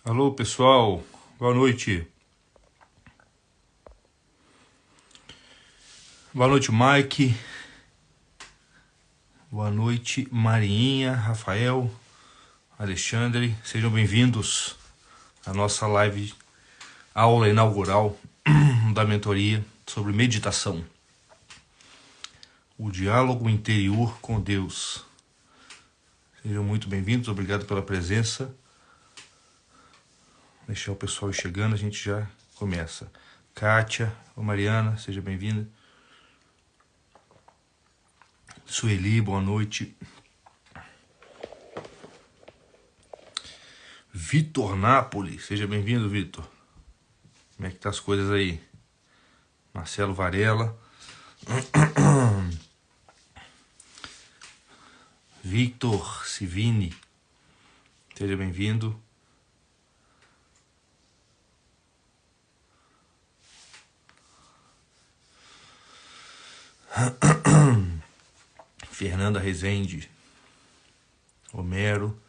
Alô, pessoal. Boa noite. Boa noite, Mike. Boa noite, Marinha, Rafael, Alexandre. Sejam bem-vindos à nossa live, aula inaugural da mentoria sobre meditação. O diálogo interior com Deus. Sejam muito bem-vindos. Obrigado pela presença. Deixar o pessoal ir chegando, a gente já começa. Kátia, Mariana, seja bem-vinda. Sueli, boa noite. Vitor Napoli, seja bem-vindo, Vitor. Como é que tá as coisas aí? Marcelo Varela. Victor Sivini, seja bem-vindo. Fernanda Rezende, Homero.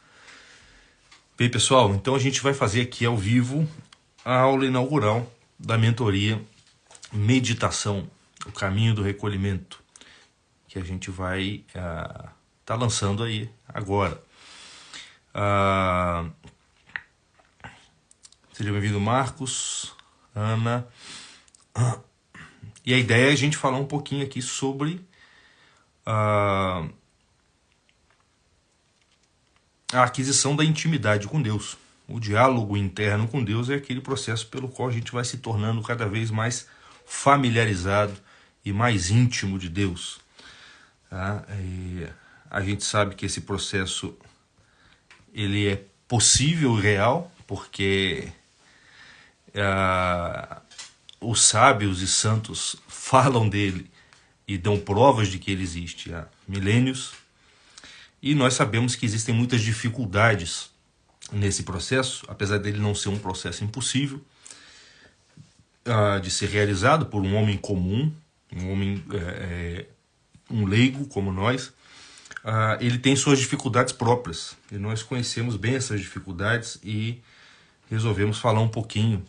Bem, pessoal, então a gente vai fazer aqui ao vivo a aula inaugural da mentoria Meditação, o caminho do recolhimento, que a gente vai tá lançando aí agora. Seja bem-vindo, Marcos, Ana. E a ideia é a gente falar um pouquinho aqui sobre a aquisição da intimidade com Deus. O diálogo interno com Deus é aquele processo pelo qual a gente vai se tornando cada vez mais familiarizado e mais íntimo de Deus. E a gente sabe que esse processo ele é possível e real, porque os sábios e santos falam dele e dão provas de que ele existe há milênios. E nós sabemos que existem muitas dificuldades nesse processo, apesar dele não ser um processo impossível de ser realizado por um homem comum, um homem, um leigo como nós. Ele tem suas dificuldades próprias, e nós conhecemos bem essas dificuldades e resolvemos falar um pouquinho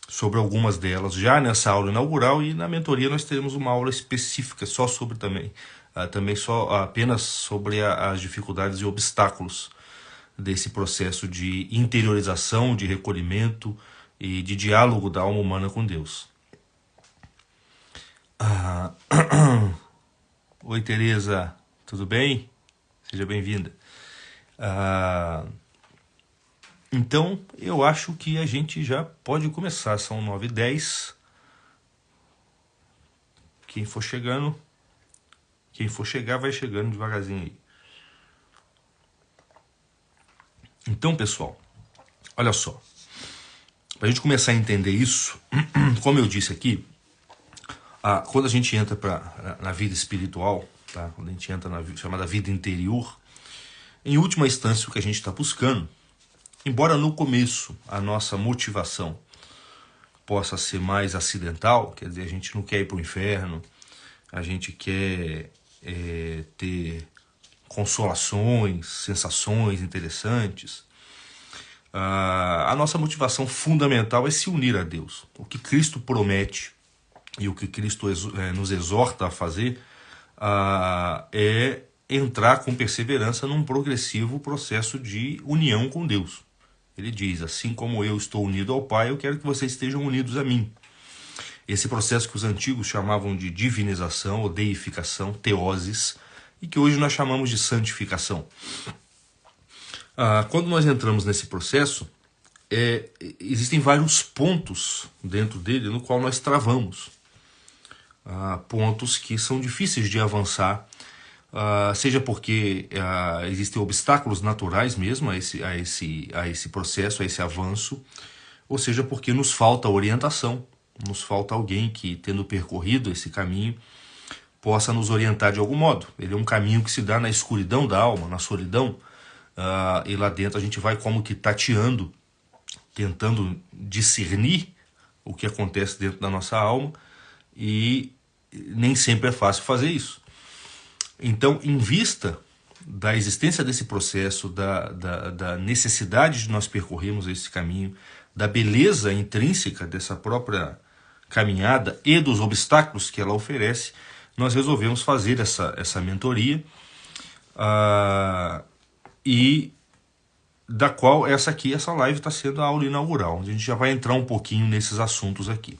sobre algumas delas já nessa aula inaugural, e na mentoria nós teremos uma aula específica só sobre apenas sobre as dificuldades e obstáculos desse processo de interiorização, de recolhimento e de diálogo da alma humana com Deus. Oi, Tereza, tudo bem? Seja bem-vinda. Então, eu acho que a gente já pode começar. São 9h10. Quem for chegar, vai chegando devagarzinho aí. Então, pessoal, olha só. Para a gente começar a entender isso, como eu disse aqui, quando a gente entra na vida espiritual, tá? Quando a gente entra na chamada vida interior, em última instância, o que a gente está buscando, embora no começo a nossa motivação possa ser mais acidental, quer dizer, a gente não quer ir para o inferno, a gente quer ter consolações, sensações interessantes, a nossa motivação fundamental é se unir a Deus. O que Cristo promete e o que Cristo nos exorta a fazer é entrar com perseverança num progressivo processo de união com Deus. Ele diz, assim como eu estou unido ao Pai, eu quero que vocês estejam unidos a mim. Esse processo que os antigos chamavam de divinização ou deificação, teoses, e que hoje nós chamamos de santificação. Quando nós entramos nesse processo, existem vários pontos dentro dele no qual nós travamos. Pontos que são difíceis de avançar, seja porque existem obstáculos naturais mesmo a esse processo, a esse avanço, ou seja porque nos falta orientação, nos falta alguém que, tendo percorrido esse caminho, possa nos orientar de algum modo. Ele é um caminho que se dá na escuridão da alma, na solidão, e lá dentro a gente vai como que tateando, tentando discernir o que acontece dentro da nossa alma, e nem sempre é fácil fazer isso. Então, em vista da existência desse processo, da necessidade de nós percorrermos esse caminho, da beleza intrínseca dessa própria caminhada e dos obstáculos que ela oferece, nós resolvemos fazer essa mentoria, e da qual essa live está sendo a aula inaugural, onde a gente já vai entrar um pouquinho nesses assuntos aqui.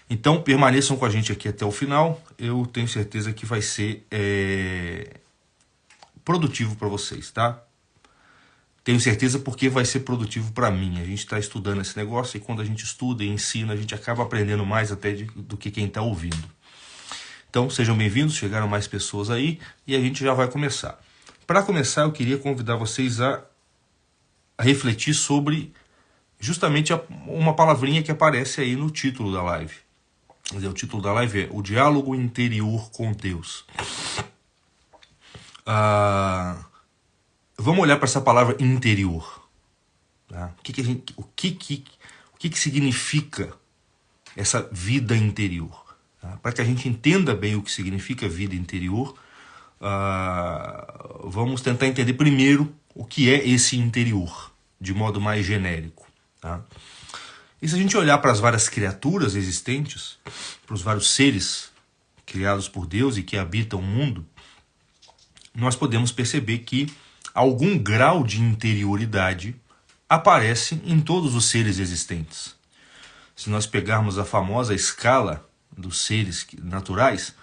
Então permaneçam com a gente aqui até o final, eu tenho certeza que vai ser produtivo para vocês, tá? Tenho certeza porque vai ser produtivo para mim. A gente está estudando esse negócio e quando a gente estuda e ensina, a gente acaba aprendendo mais até do que quem está ouvindo. Então sejam bem-vindos, chegaram mais pessoas aí e a gente já vai começar. Para começar, eu queria convidar vocês a refletir sobre justamente uma palavrinha que aparece aí no título da live. Quer dizer, o título da live é O Diálogo Interior com Deus. Vamos olhar para essa palavra interior. Tá? O que significa essa vida interior? Tá? Para que a gente entenda bem o que significa vida interior, vamos tentar entender primeiro o que é esse interior, de modo mais genérico. Tá? E se a gente olhar para as várias criaturas existentes, para os vários seres criados por Deus e que habitam o mundo, nós podemos perceber que algum grau de interioridade aparece em todos os seres existentes. Se nós pegarmos a famosa escala dos seres naturais,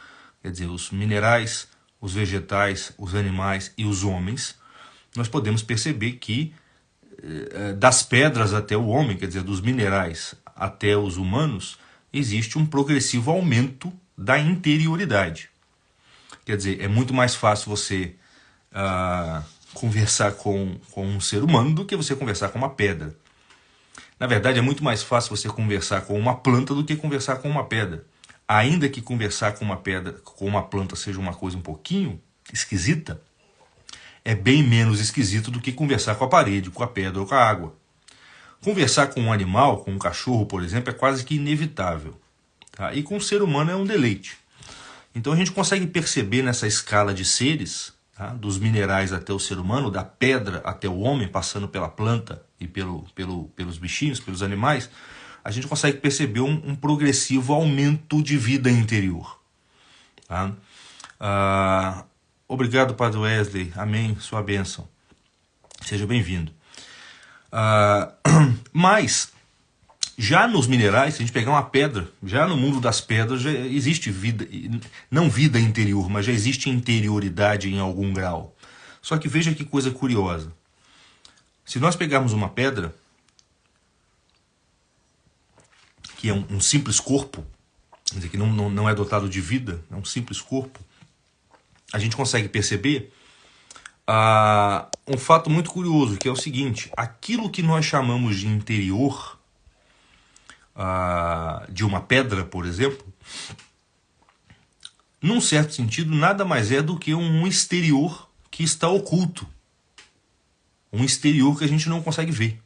quer dizer, os minerais, os vegetais, os animais e os homens, nós podemos perceber que das pedras até o homem, quer dizer, dos minerais até os humanos, existe um progressivo aumento da interioridade. Quer dizer, é muito mais fácil você conversar com um ser humano do que você conversar com uma pedra. Na verdade, é muito mais fácil você conversar com uma planta do que conversar com uma pedra. Ainda que conversar com uma pedra, com uma planta seja uma coisa um pouquinho esquisita, é bem menos esquisito do que conversar com a parede, com a pedra ou com a água. Conversar com um animal, com um cachorro, por exemplo, é quase que inevitável. Tá? E com o ser humano é um deleite. Então a gente consegue perceber nessa escala de seres, tá? Dos minerais até o ser humano, da pedra até o homem, passando pela planta e pelos bichinhos, pelos animais, a gente consegue perceber um progressivo aumento de vida interior. Tá? Obrigado, Padre Wesley. Amém. Sua bênção. Seja bem-vindo. Mas, já nos minerais, se a gente pegar uma pedra, já no mundo das pedras, já existe vida, não vida interior, mas já existe interioridade em algum grau. Só que veja que coisa curiosa. Se nós pegarmos uma pedra, que é um simples corpo, quer dizer, que não é dotado de vida, é um simples corpo, a gente consegue perceber um fato muito curioso, que é o seguinte: aquilo que nós chamamos de interior de uma pedra, por exemplo, num certo sentido, nada mais é do que um exterior que está oculto. Um exterior que a gente não consegue ver.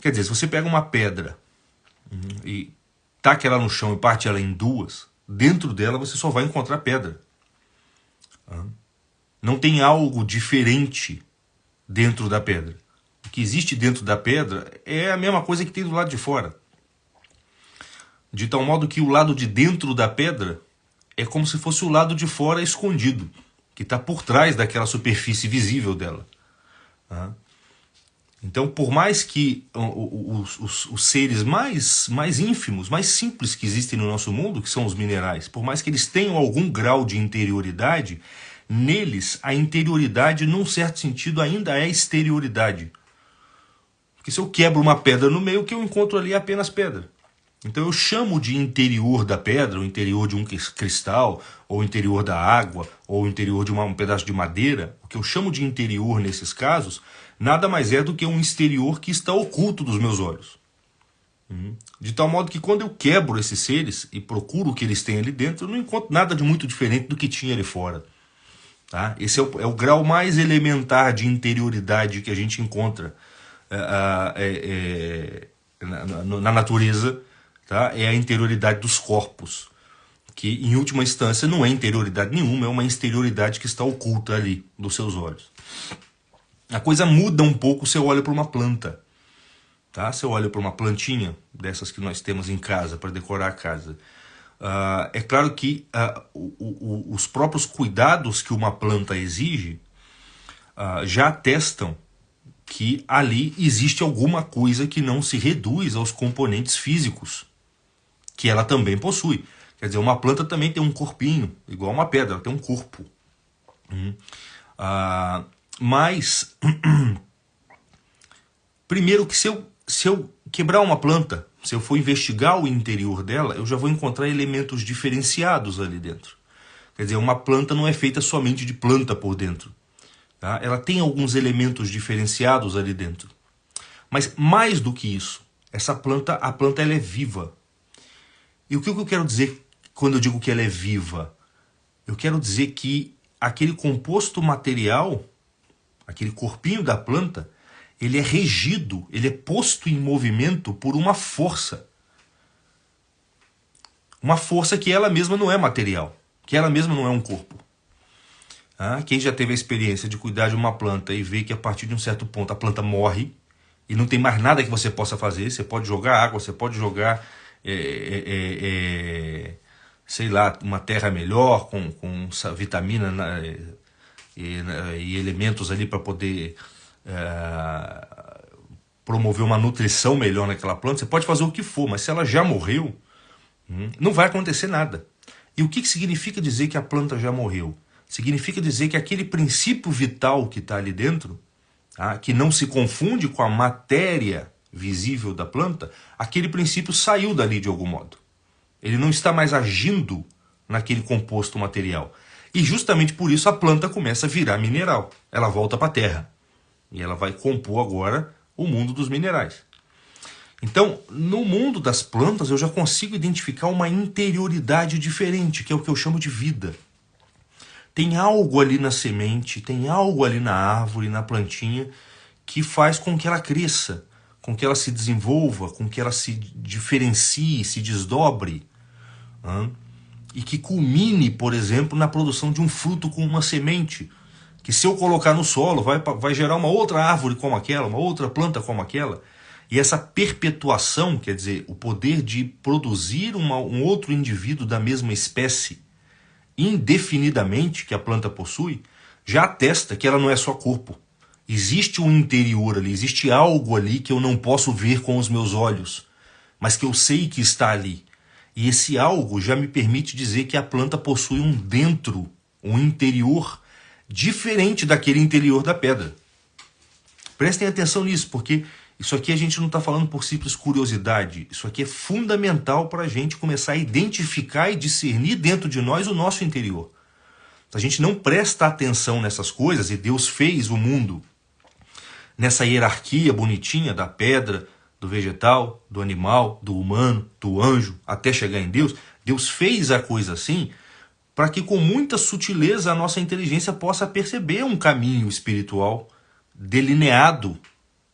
Quer dizer, se você pega uma pedra e taca ela no chão e parte ela em duas, dentro dela você só vai encontrar pedra. Não tem algo diferente dentro da pedra. O que existe dentro da pedra é a mesma coisa que tem do lado de fora. De tal modo que o lado de dentro da pedra é como se fosse o lado de fora escondido, que está por trás daquela superfície visível dela. Então, por mais que os seres mais ínfimos, mais simples que existem no nosso mundo, que são os minerais, por mais que eles tenham algum grau de interioridade, neles a interioridade, num certo sentido, ainda é exterioridade. Porque se eu quebro uma pedra no meio, o que eu encontro ali é apenas pedra. Então eu chamo de interior da pedra, o interior de um cristal, ou o interior da água, ou o interior de um pedaço de madeira. O que eu chamo de interior nesses casos nada mais é do que um exterior que está oculto dos meus olhos. De tal modo que quando eu quebro esses seres e procuro o que eles têm ali dentro, eu não encontro nada de muito diferente do que tinha ali fora. Tá? Esse é o grau mais elementar de interioridade que a gente encontra na natureza. Tá? É a interioridade dos corpos. que em última instância não é interioridade nenhuma, é uma exterioridade que está oculta ali dos seus olhos. A coisa muda um pouco se eu olho para uma planta. Tá? Se eu olho para uma plantinha, dessas que nós temos em casa, para decorar a casa, é claro que os próprios cuidados que uma planta exige já atestam que ali existe alguma coisa que não se reduz aos componentes físicos que ela também possui. Quer dizer, uma planta também tem um corpinho, igual uma pedra, ela tem um corpo. Mas, primeiro que se eu quebrar uma planta, se eu for investigar o interior dela, eu já vou encontrar elementos diferenciados ali dentro. Quer dizer, uma planta não é feita somente de planta por dentro. Tá? Ela tem alguns elementos diferenciados ali dentro. Mas mais do que isso, a planta ela é viva. E o que eu quero dizer quando eu digo que ela é viva? Eu quero dizer que aquele composto material, aquele corpinho da planta, ele é regido, ele é posto em movimento por uma força. Uma força que ela mesma não é material, que ela mesma não é um corpo. Quem já teve a experiência de cuidar de uma planta e ver que a partir de um certo ponto a planta morre e não tem mais nada que você possa fazer, você pode jogar água, você pode jogar, sei lá, uma terra melhor, com vitamina e elementos ali para poder promover uma nutrição melhor naquela planta, você pode fazer o que for, mas se ela já morreu, não vai acontecer nada. E o que significa dizer que a planta já morreu? Significa dizer que aquele princípio vital que está ali dentro, que não se confunde com a matéria visível da planta, aquele princípio saiu dali de algum modo. Ele não está mais agindo naquele composto material. E justamente por isso a planta começa a virar mineral. Ela volta para a terra. E ela vai compor agora o mundo dos minerais. Então, no mundo das plantas, eu já consigo identificar uma interioridade diferente, que é o que eu chamo de vida. Tem algo ali na semente, tem algo ali na árvore, na plantinha, que faz com que ela cresça, com que ela se desenvolva, com que ela se diferencie, se desdobre. E que culmine, por exemplo, na produção de um fruto com uma semente, que se eu colocar no solo, vai gerar uma outra árvore como aquela, uma outra planta como aquela. E essa perpetuação, quer dizer, o poder de produzir um outro indivíduo da mesma espécie, indefinidamente, que a planta possui, já atesta que ela não é só corpo. Existe um interior ali, existe algo ali que eu não posso ver com os meus olhos, mas que eu sei que está ali. E esse algo já me permite dizer que a planta possui um dentro, um interior, diferente daquele interior da pedra. Prestem atenção nisso, porque isso aqui a gente não está falando por simples curiosidade. Isso aqui é fundamental para a gente começar a identificar e discernir dentro de nós o nosso interior. Se a gente não presta atenção nessas coisas, e Deus fez o mundo nessa hierarquia bonitinha da pedra, do vegetal, do animal, do humano, do anjo, até chegar em Deus, Deus fez a coisa assim para que com muita sutileza a nossa inteligência possa perceber um caminho espiritual delineado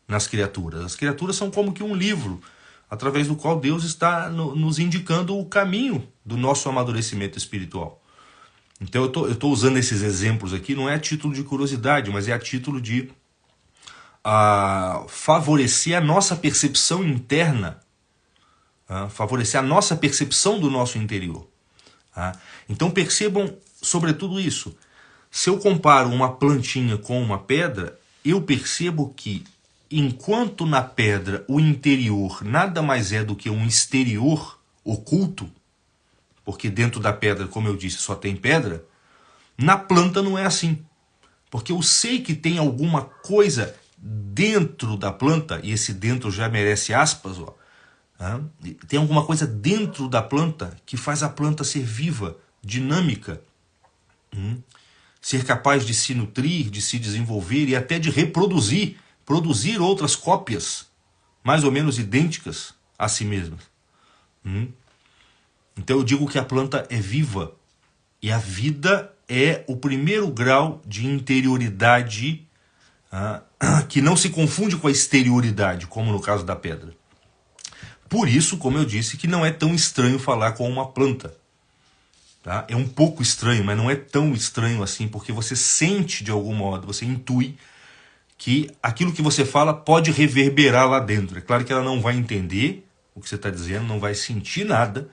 nas criaturas. As criaturas são como que um livro, através do qual Deus está nos indicando o caminho do nosso amadurecimento espiritual. Então eu estou usando esses exemplos aqui, não é a título de curiosidade, mas é a título de favorecer a nossa percepção interna, favorecer a nossa percepção do nosso interior. Então percebam sobretudo isso. Se eu comparo uma plantinha com uma pedra, eu percebo que enquanto na pedra o interior nada mais é do que um exterior oculto, porque dentro da pedra, como eu disse, só tem pedra, na planta não é assim. Porque eu sei que tem alguma coisa dentro da planta, e esse dentro já merece aspas, tem alguma coisa dentro da planta que faz a planta ser viva, dinâmica, ser capaz de se nutrir, de se desenvolver e até de reproduzir, produzir outras cópias mais ou menos idênticas a si mesmas. Então eu digo que a planta é viva, e a vida é o primeiro grau de interioridade que não se confunde com a exterioridade, como no caso da pedra. Por isso, como eu disse, que não é tão estranho falar com uma planta. Tá? É um pouco estranho, mas não é tão estranho assim, porque você sente de algum modo, você intui que aquilo que você fala pode reverberar lá dentro. É claro que ela não vai entender o que você está dizendo, não vai sentir nada,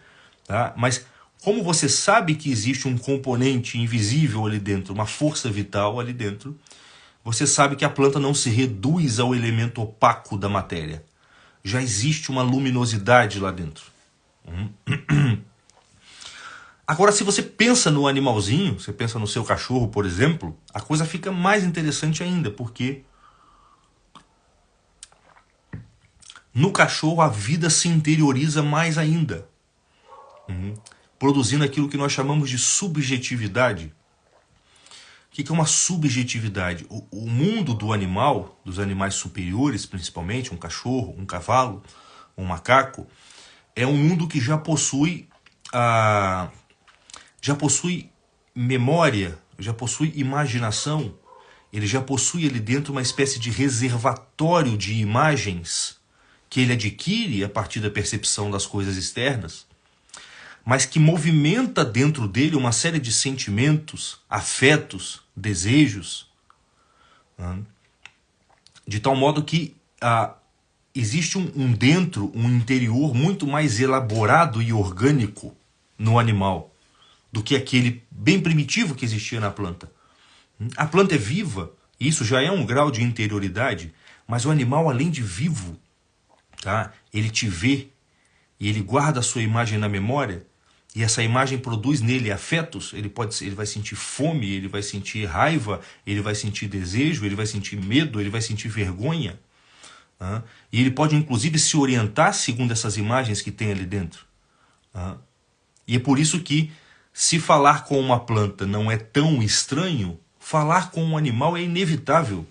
tá? Mas como você sabe que existe um componente invisível ali dentro, uma força vital ali dentro, você sabe que a planta não se reduz ao elemento opaco da matéria. Já existe uma luminosidade lá dentro. Agora, se você pensa no animalzinho, você pensa no seu cachorro, por exemplo, a coisa fica mais interessante ainda, porque no cachorro a vida se interioriza mais ainda, produzindo aquilo que nós chamamos de subjetividade. O que é uma subjetividade? O mundo do animal, dos animais superiores principalmente, um cachorro, um cavalo, um macaco, é um mundo que já possui memória, já possui imaginação, ele já possui ali dentro uma espécie de reservatório de imagens que ele adquire a partir da percepção das coisas externas, mas que movimenta dentro dele uma série de sentimentos, afetos, desejos, de tal modo que existe um dentro, um interior muito mais elaborado e orgânico no animal do que aquele bem primitivo que existia na planta. A planta é viva, e isso já é um grau de interioridade, mas o animal, além de vivo, tá? Ele te vê e ele guarda a sua imagem na memória, e essa imagem produz nele afetos. Ele vai sentir fome, ele vai sentir raiva, ele vai sentir desejo, ele vai sentir medo, ele vai sentir vergonha. E ele pode inclusive se orientar segundo essas imagens que tem ali dentro. E é por isso que, se falar com uma planta não é tão estranho, falar com um animal é inevitável.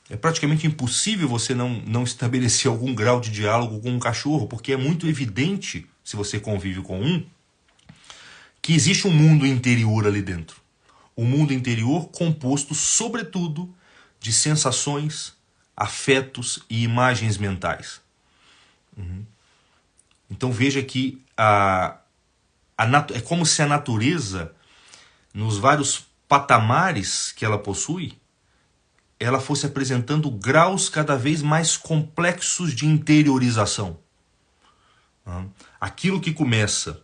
É praticamente impossível você não estabelecer algum grau de diálogo com um cachorro, porque é muito evidente, se você convive com um, que existe um mundo interior ali dentro. Um mundo interior composto, sobretudo, de sensações, afetos e imagens mentais. Então veja que é como se a natureza, nos vários patamares que ela possui, ela fosse apresentando graus cada vez mais complexos de interiorização. Aquilo que começa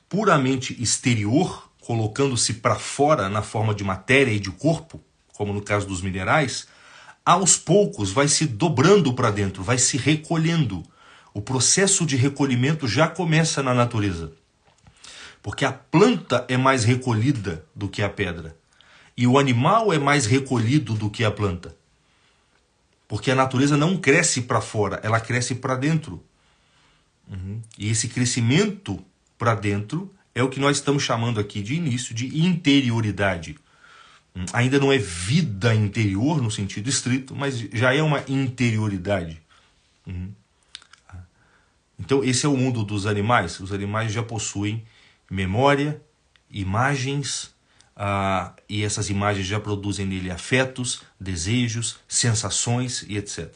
puramente exterior, colocando-se para fora na forma de matéria e de corpo, como no caso dos minerais, aos poucos vai se dobrando para dentro, vai se recolhendo. O processo de recolhimento já começa na natureza. Porque a planta é mais recolhida do que a pedra. E o animal é mais recolhido do que a planta. Porque a natureza não cresce para fora, ela cresce para dentro. E esse crescimento para dentro é o que nós estamos chamando aqui de início de interioridade. Ainda não é vida interior no sentido estrito, mas já é uma interioridade. Então esse é o mundo dos animais. Os animais já possuem memória, imagens, e essas imagens já produzem nele afetos, desejos, sensações e etc.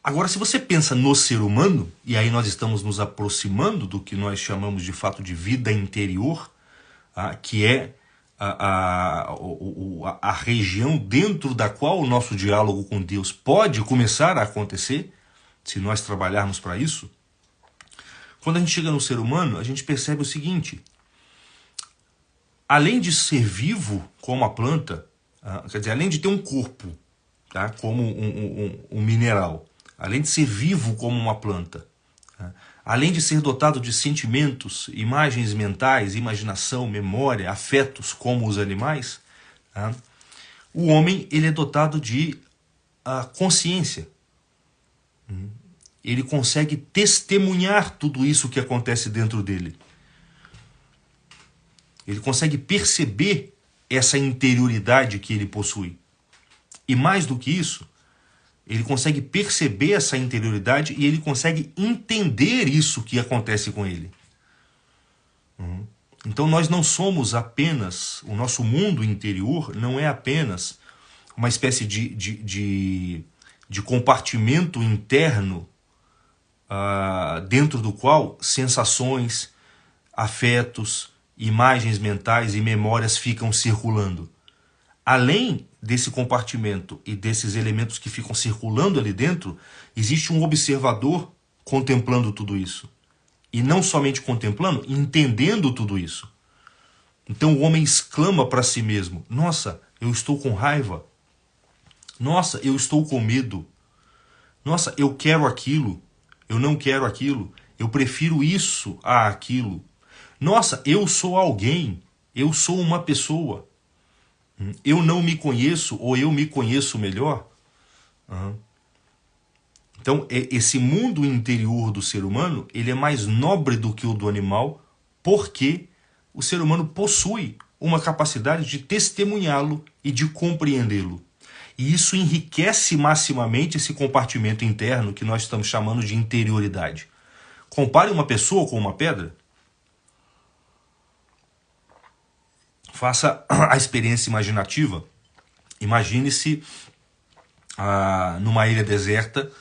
Agora, se você pensa no ser humano, e aí nós estamos nos aproximando do que nós chamamos de fato de vida interior, que é a região dentro da qual o nosso diálogo com Deus pode começar a acontecer, se nós trabalharmos para isso. Quando a gente chega no ser humano, a gente percebe o seguinte: além de ser vivo como a planta, quer dizer, além de ter um corpo, tá, como um mineral, além de ser vivo como uma planta, além de ser dotado de sentimentos, imagens mentais, imaginação, memória, afetos como os animais, o homem ele é dotado de consciência. Ele consegue testemunhar tudo isso que acontece dentro dele. Ele consegue perceber essa interioridade que ele possui. E mais do que isso, ele consegue perceber essa interioridade e ele consegue entender isso que acontece com ele. Então nós não somos apenas, o nosso mundo interior não é apenas uma espécie de compartimento interno dentro do qual sensações, afetos, imagens mentais e memórias ficam circulando. Além desse compartimento e desses elementos que ficam circulando ali dentro, existe um observador contemplando tudo isso. E não somente contemplando, entendendo tudo isso. Então o homem exclama para si mesmo: nossa, eu estou com raiva. Nossa, eu estou com medo. Nossa, eu quero aquilo. Eu não quero aquilo. Eu prefiro isso a aquilo. Nossa, eu sou alguém. Eu sou uma pessoa. Eu não me conheço ou eu me conheço melhor. Então, esse mundo interior do ser humano, ele é mais nobre do que o do animal, porque o ser humano possui uma capacidade de testemunhá-lo e de compreendê-lo. E isso enriquece maximamente esse compartimento interno que nós estamos chamando de interioridade. Compare uma pessoa com uma pedra. Faça a experiência imaginativa. Imagine-se numa ilha deserta,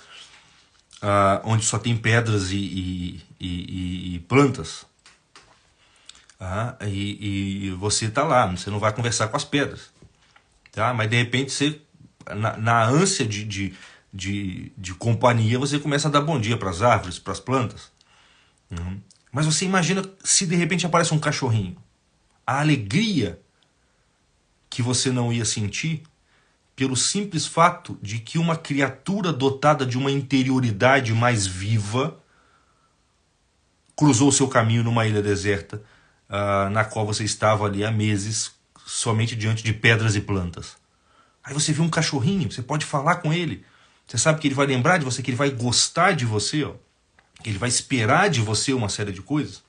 onde só tem pedras e plantas. E você está lá, você não vai conversar com as pedras. Tá? Mas de repente, você, na ânsia de companhia, você começa a dar bom dia para as árvores, para as plantas. Mas você imagina se de repente aparece um cachorrinho. A alegria que você não ia sentir pelo simples fato de que uma criatura dotada de uma interioridade mais viva cruzou o seu caminho numa ilha deserta, na qual você estava ali há meses, somente diante de pedras e plantas. Aí você vê um cachorrinho, você pode falar com ele, você sabe que ele vai lembrar de você, que ele vai gostar de você, que ele vai esperar de você uma série de coisas.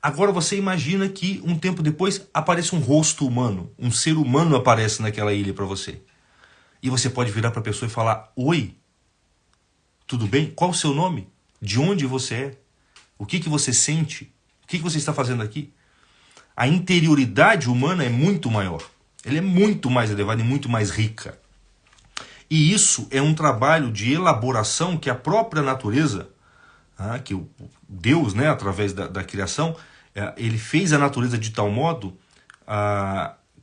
Agora você imagina que um tempo depois aparece um rosto humano, um ser humano aparece naquela ilha para você. E você pode virar para a pessoa e falar: oi, tudo bem? Qual o seu nome? De onde você é? O que você sente? O que você está fazendo aqui? A interioridade humana é muito maior. Ela é muito mais elevada e muito mais rica. E isso é um trabalho de elaboração que a própria natureza, que o Deus, através da criação, ele fez a natureza de tal modo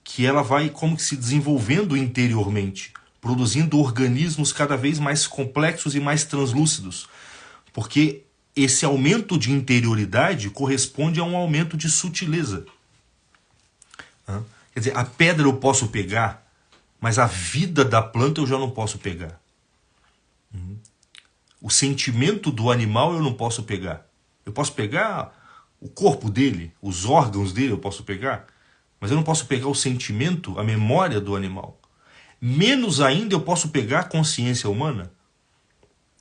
que ela vai como que se desenvolvendo interiormente, produzindo organismos cada vez mais complexos e mais translúcidos. Porque esse aumento de interioridade corresponde a um aumento de sutileza. Quer dizer, a pedra eu posso pegar, mas a vida da planta eu já não posso pegar. O sentimento do animal eu não posso pegar. Eu posso pegar o corpo dele, os órgãos dele eu posso pegar, mas eu não posso pegar o sentimento, a memória do animal. Menos ainda eu posso pegar a consciência humana.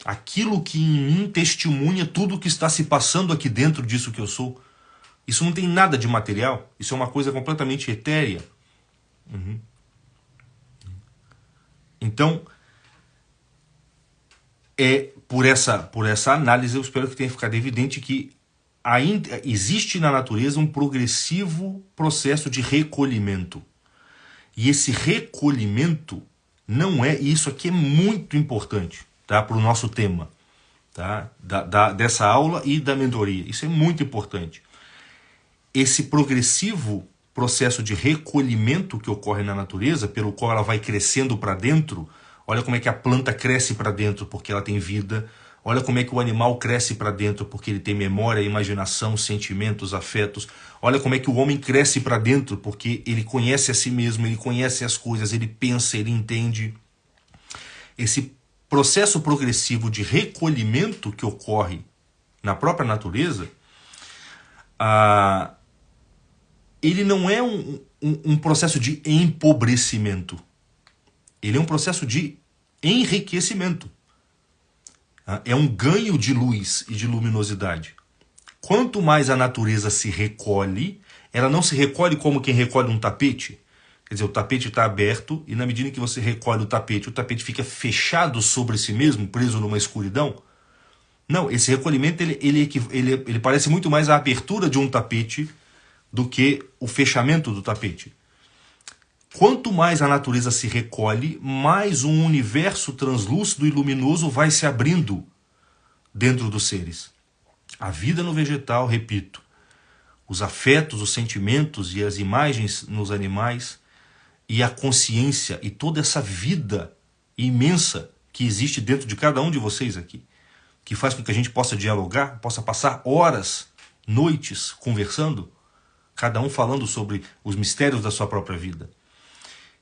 Aquilo que em mim testemunha tudo o que está se passando aqui dentro disso que eu sou. Isso não tem nada de material, isso é uma coisa completamente etérea. Então, por essa análise, eu espero que tenha ficado evidente que existe na natureza um progressivo processo de recolhimento. E esse recolhimento não é, e isso aqui é muito importante, tá, para o nosso tema, tá, dessa aula e da mentoria. Isso é muito importante. Esse progressivo processo de recolhimento que ocorre na natureza, pelo qual ela vai crescendo para dentro. Olha como é que a planta cresce para dentro porque ela tem vida. Olha como é que o animal cresce para dentro porque ele tem memória, imaginação, sentimentos, afetos. Olha como é que o homem cresce para dentro porque ele conhece a si mesmo, ele conhece as coisas, ele pensa, ele entende. Esse processo progressivo de recolhimento que ocorre na própria natureza, ele não é um processo de empobrecimento. Ele é um processo de enriquecimento. É um ganho de luz e de luminosidade. Quanto mais a natureza se recolhe, ela não se recolhe como quem recolhe um tapete. Quer dizer, o tapete está aberto e na medida que você recolhe o tapete fica fechado sobre si mesmo, preso numa escuridão. Não, esse recolhimento ele parece muito mais a abertura de um tapete do que o fechamento do tapete. Quanto mais a natureza se recolhe, mais um universo translúcido e luminoso vai se abrindo dentro dos seres. A vida no vegetal, repito, os afetos, os sentimentos e as imagens nos animais e a consciência e toda essa vida imensa que existe dentro de cada um de vocês aqui, que faz com que a gente possa dialogar, possa passar horas, noites conversando, cada um falando sobre os mistérios da sua própria vida.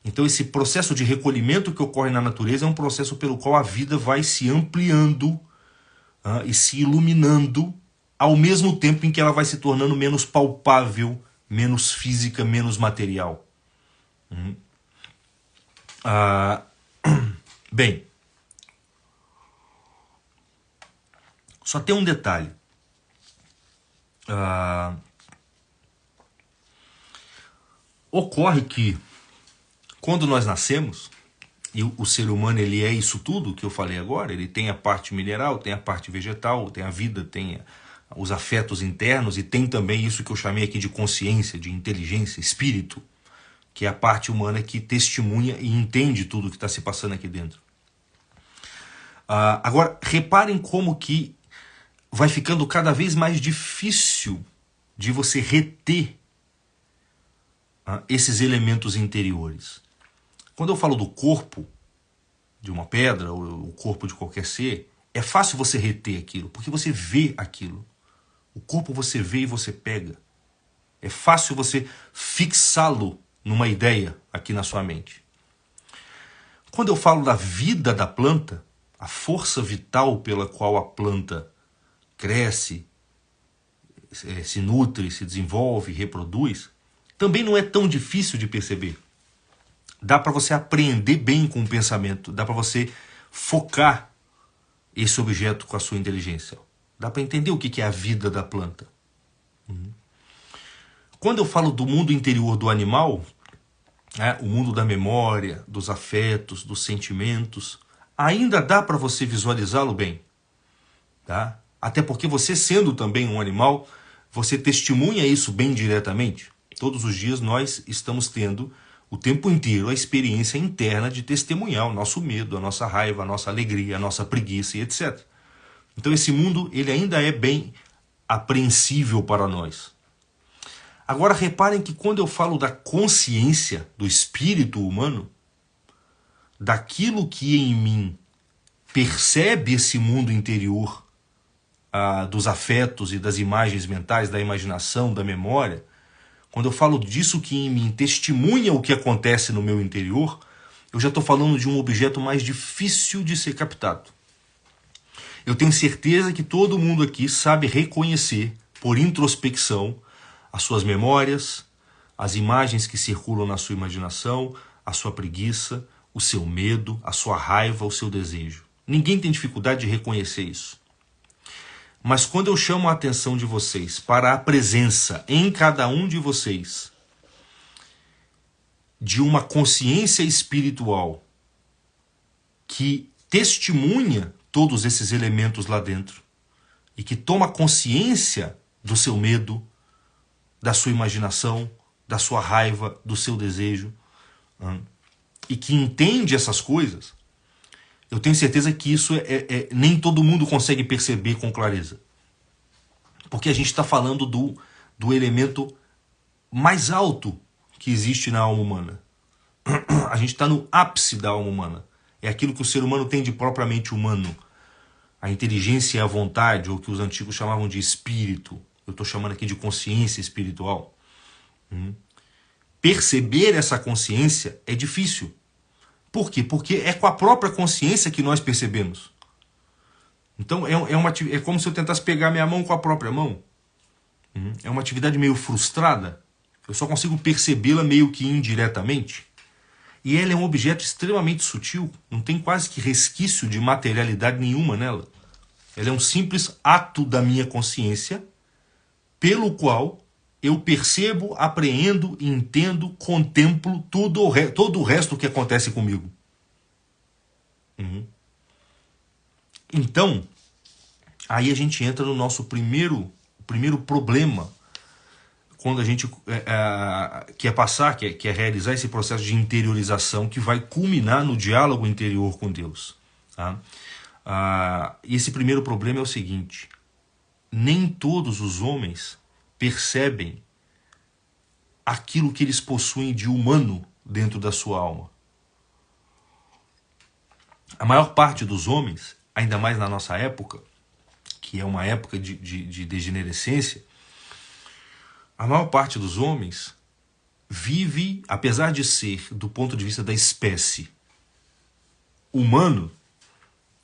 Então esse processo de recolhimento que ocorre na natureza é um processo pelo qual a vida vai se ampliando e se iluminando ao mesmo tempo em que ela vai se tornando menos palpável, menos física, menos material. Bem, só tem um detalhe. Ocorre que quando nós nascemos, e o ser humano ele é isso tudo que eu falei agora, ele tem a parte mineral, tem a parte vegetal, tem a vida, tem os afetos internos e tem também isso que eu chamei aqui de consciência, de inteligência, espírito, que é a parte humana que testemunha e entende tudo o que está se passando aqui dentro. Agora, reparem como que vai ficando cada vez mais difícil de você reter esses elementos interiores. Quando eu falo do corpo de uma pedra, ou o corpo de qualquer ser, é fácil você reter aquilo, porque você vê aquilo. O corpo você vê e você pega. É fácil você fixá-lo numa ideia aqui na sua mente. Quando eu falo da vida da planta, a força vital pela qual a planta cresce, se nutre, se desenvolve, reproduz, também não é tão difícil de perceber. Dá para você apreender bem com o pensamento, dá para você focar esse objeto com a sua inteligência. Dá para entender o que é a vida da planta. Quando eu falo do mundo interior do animal, o mundo da memória, dos afetos, dos sentimentos, ainda dá para você visualizá-lo bem. Tá? Até porque você, sendo também um animal, você testemunha isso bem diretamente. Todos os dias nós estamos tendo o tempo inteiro a experiência interna de testemunhar o nosso medo, a nossa raiva, a nossa alegria, a nossa preguiça e etc. Então esse mundo ele ainda é bem apreensível para nós. Agora reparem que quando eu falo da consciência, do espírito humano, daquilo que em mim percebe esse mundo interior dos afetos e das imagens mentais, da imaginação, da memória, quando eu falo disso que em mim testemunha o que acontece no meu interior, eu já estou falando de um objeto mais difícil de ser captado. Eu tenho certeza que todo mundo aqui sabe reconhecer, por introspecção, as suas memórias, as imagens que circulam na sua imaginação, a sua preguiça, o seu medo, a sua raiva, o seu desejo. Ninguém tem dificuldade de reconhecer isso. Mas quando eu chamo a atenção de vocês para a presença em cada um de vocês de uma consciência espiritual que testemunha todos esses elementos lá dentro e que toma consciência do seu medo, da sua imaginação, da sua raiva, do seu desejo, e que entende essas coisas, eu tenho certeza que isso nem todo mundo consegue perceber com clareza. Porque a gente está falando do elemento mais alto que existe na alma humana. A gente está no ápice da alma humana. É aquilo que o ser humano tem de propriamente humano. A inteligência e a vontade, ou o que os antigos chamavam de espírito. Eu estou chamando aqui de consciência espiritual. Perceber essa consciência é difícil. Por quê? Porque é com a própria consciência que nós percebemos. Então é como se eu tentasse pegar minha mão com a própria mão. É uma atividade meio frustrada. Eu só consigo percebê-la meio que indiretamente. E ela é um objeto extremamente sutil. Não tem quase que resquício de materialidade nenhuma nela. Ela é um simples ato da minha consciência, pelo qual eu percebo, apreendo, entendo, contemplo todo o resto que acontece comigo. Então, aí a gente entra no nosso primeiro problema, quando a gente quer passar, quer realizar esse processo de interiorização que vai culminar no diálogo interior com Deus. Tá? E esse primeiro problema é o seguinte: nem todos os homens percebem aquilo que eles possuem de humano dentro da sua alma. A maior parte dos homens, ainda mais na nossa época, que é uma época de degenerescência, a maior parte dos homens vive, apesar de ser, do ponto de vista da espécie, humano,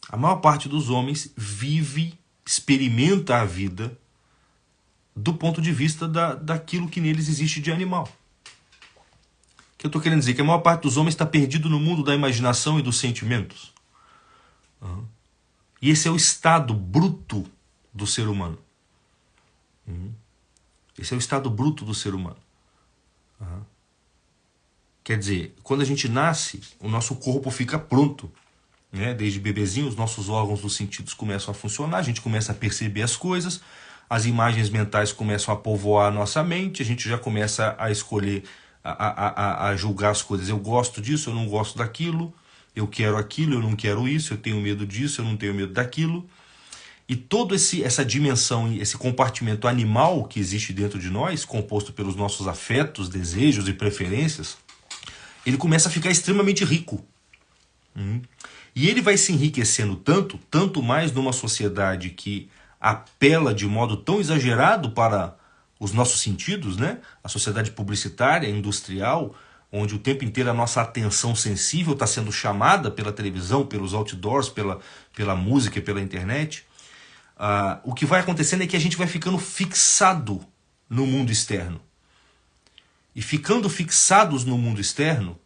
a maior parte dos homens vive, experimenta a vida do ponto de vista daquilo que neles existe de animal. O que eu estou querendo dizer? Que a maior parte dos homens está perdido no mundo da imaginação e dos sentimentos. E esse é o estado bruto do ser humano. Esse é o estado bruto do ser humano. Quer dizer, quando a gente nasce, o nosso corpo fica pronto. Né? Desde bebezinho, os nossos órgãos dos sentidos começam a funcionar, a gente começa a perceber as coisas, as imagens mentais começam a povoar a nossa mente, a gente já começa a escolher, a julgar as coisas. Eu gosto disso, eu não gosto daquilo, eu quero aquilo, eu não quero isso, eu tenho medo disso, eu não tenho medo daquilo. E toda essa dimensão, esse compartimento animal que existe dentro de nós, composto pelos nossos afetos, desejos e preferências, ele começa a ficar extremamente rico. E ele vai se enriquecendo tanto mais numa sociedade que apela de modo tão exagerado para os nossos sentidos, né? A sociedade publicitária, industrial, onde o tempo inteiro a nossa atenção sensível está sendo chamada pela televisão, pelos outdoors, pela música e pela internet. O que vai acontecendo é que a gente vai ficando fixado no mundo externo. E ficando fixados no mundo externo,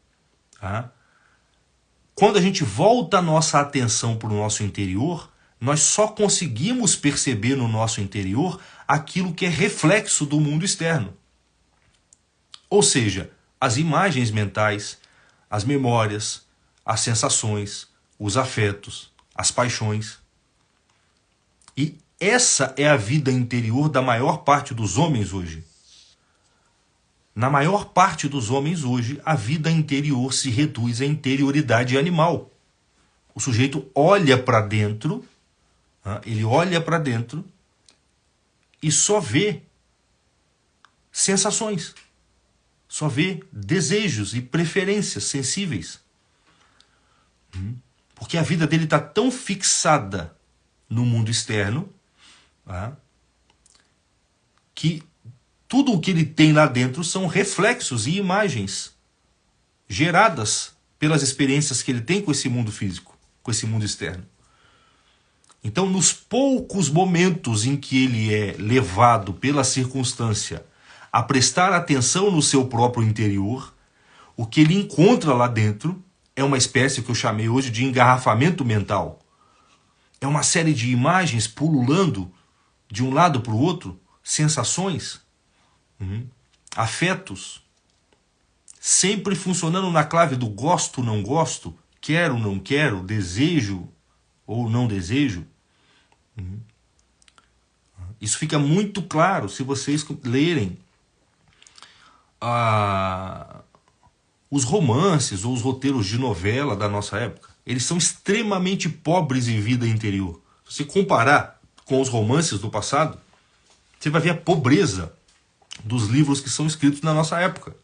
quando a gente volta a nossa atenção para o nosso interior, nós só conseguimos perceber no nosso interior aquilo que é reflexo do mundo externo. Ou seja, as imagens mentais, as memórias, as sensações, os afetos, as paixões. E essa é a vida interior da maior parte dos homens hoje. Na maior parte dos homens hoje, a vida interior se reduz à interioridade animal. O sujeito olha para dentro, ele olha para dentro e só vê sensações, só vê desejos e preferências sensíveis. Porque a vida dele está tão fixada no mundo externo, que tudo o que ele tem lá dentro são reflexos e imagens geradas pelas experiências que ele tem com esse mundo físico, com esse mundo externo. Então, nos poucos momentos em que ele é levado pela circunstância a prestar atenção no seu próprio interior, o que ele encontra lá dentro é uma espécie que eu chamei hoje de engarrafamento mental. É uma série de imagens pululando de um lado para o outro, sensações, afetos, sempre funcionando na clave do gosto, não gosto, quero, não quero, desejo ou não desejo. Isso fica muito claro se vocês lerem os romances ou os roteiros de novela da nossa época. Eles são extremamente pobres em vida interior. Se você comparar com os romances do passado, você vai ver a pobreza dos livros que são escritos na nossa época.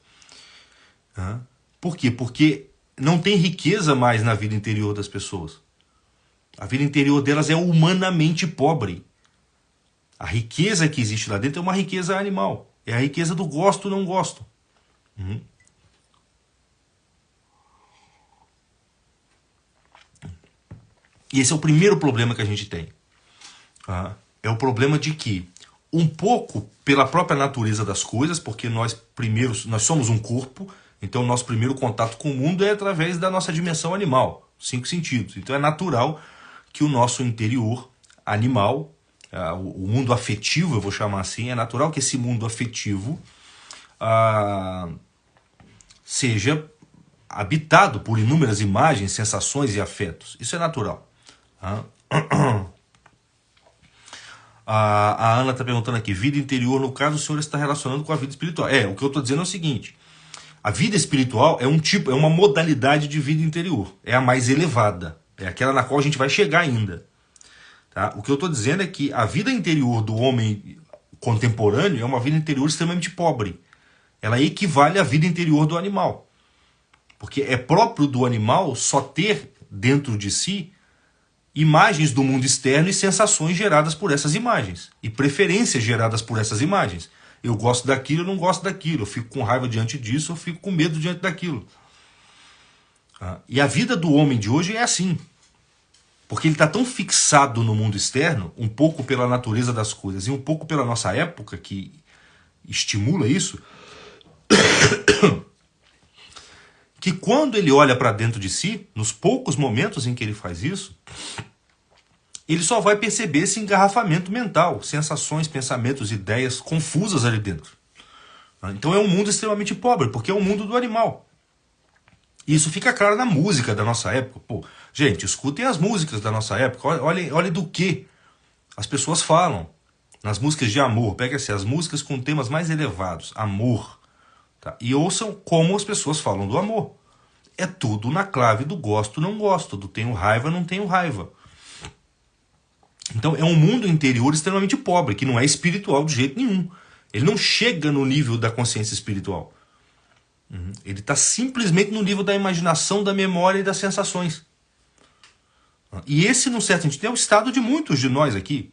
Por quê? Porque não tem riqueza mais na vida interior das pessoas. A vida interior delas é humanamente pobre. A riqueza que existe lá dentro é uma riqueza animal. É a riqueza do gosto ou não gosto. E esse é o primeiro problema que a gente tem. É o problema de que, um pouco pela própria natureza das coisas, porque nós somos um corpo, então o nosso primeiro contato com o mundo é através da nossa dimensão animal, 5 sentidos. Então é natural que o nosso interior animal, o mundo afetivo, eu vou chamar assim, é natural que esse mundo afetivo seja habitado por inúmeras imagens, sensações e afetos. Isso é natural. A Ana está perguntando aqui, vida interior, no caso o senhor está relacionando com a vida espiritual. O que eu estou dizendo é o seguinte, a vida espiritual é uma modalidade de vida interior, é a mais elevada, é aquela na qual a gente vai chegar ainda. O que eu estou dizendo é que a vida interior do homem contemporâneo é uma vida interior extremamente pobre. Ela equivale à vida interior do animal. Porque é próprio do animal só ter dentro de si imagens do mundo externo e sensações geradas por essas imagens. E preferências geradas por essas imagens. Eu gosto daquilo, eu não gosto daquilo. Eu fico com raiva diante disso, eu fico com medo diante daquilo. E a vida do homem de hoje é assim. Porque ele está tão fixado no mundo externo, um pouco pela natureza das coisas e um pouco pela nossa época que estimula isso, que quando ele olha para dentro de si, nos poucos momentos em que ele faz isso, ele só vai perceber esse engarrafamento mental, sensações, pensamentos, ideias confusas ali dentro. Então é um mundo extremamente pobre, porque é um mundo do animal. E isso fica claro na música da nossa época. Pô, gente, escutem as músicas da nossa época, olhem do que as pessoas falam. Nas músicas de amor, pega assim, as músicas com temas mais elevados, amor. Tá? E ouçam como as pessoas falam do amor. É tudo na clave do gosto, não gosto, do tenho raiva, não tenho raiva. Então é um mundo interior extremamente pobre, que não é espiritual de jeito nenhum. Ele não chega no nível da consciência espiritual. Ele está simplesmente no nível da imaginação, da memória e das sensações. E esse, num certo sentido, é o estado de muitos de nós aqui.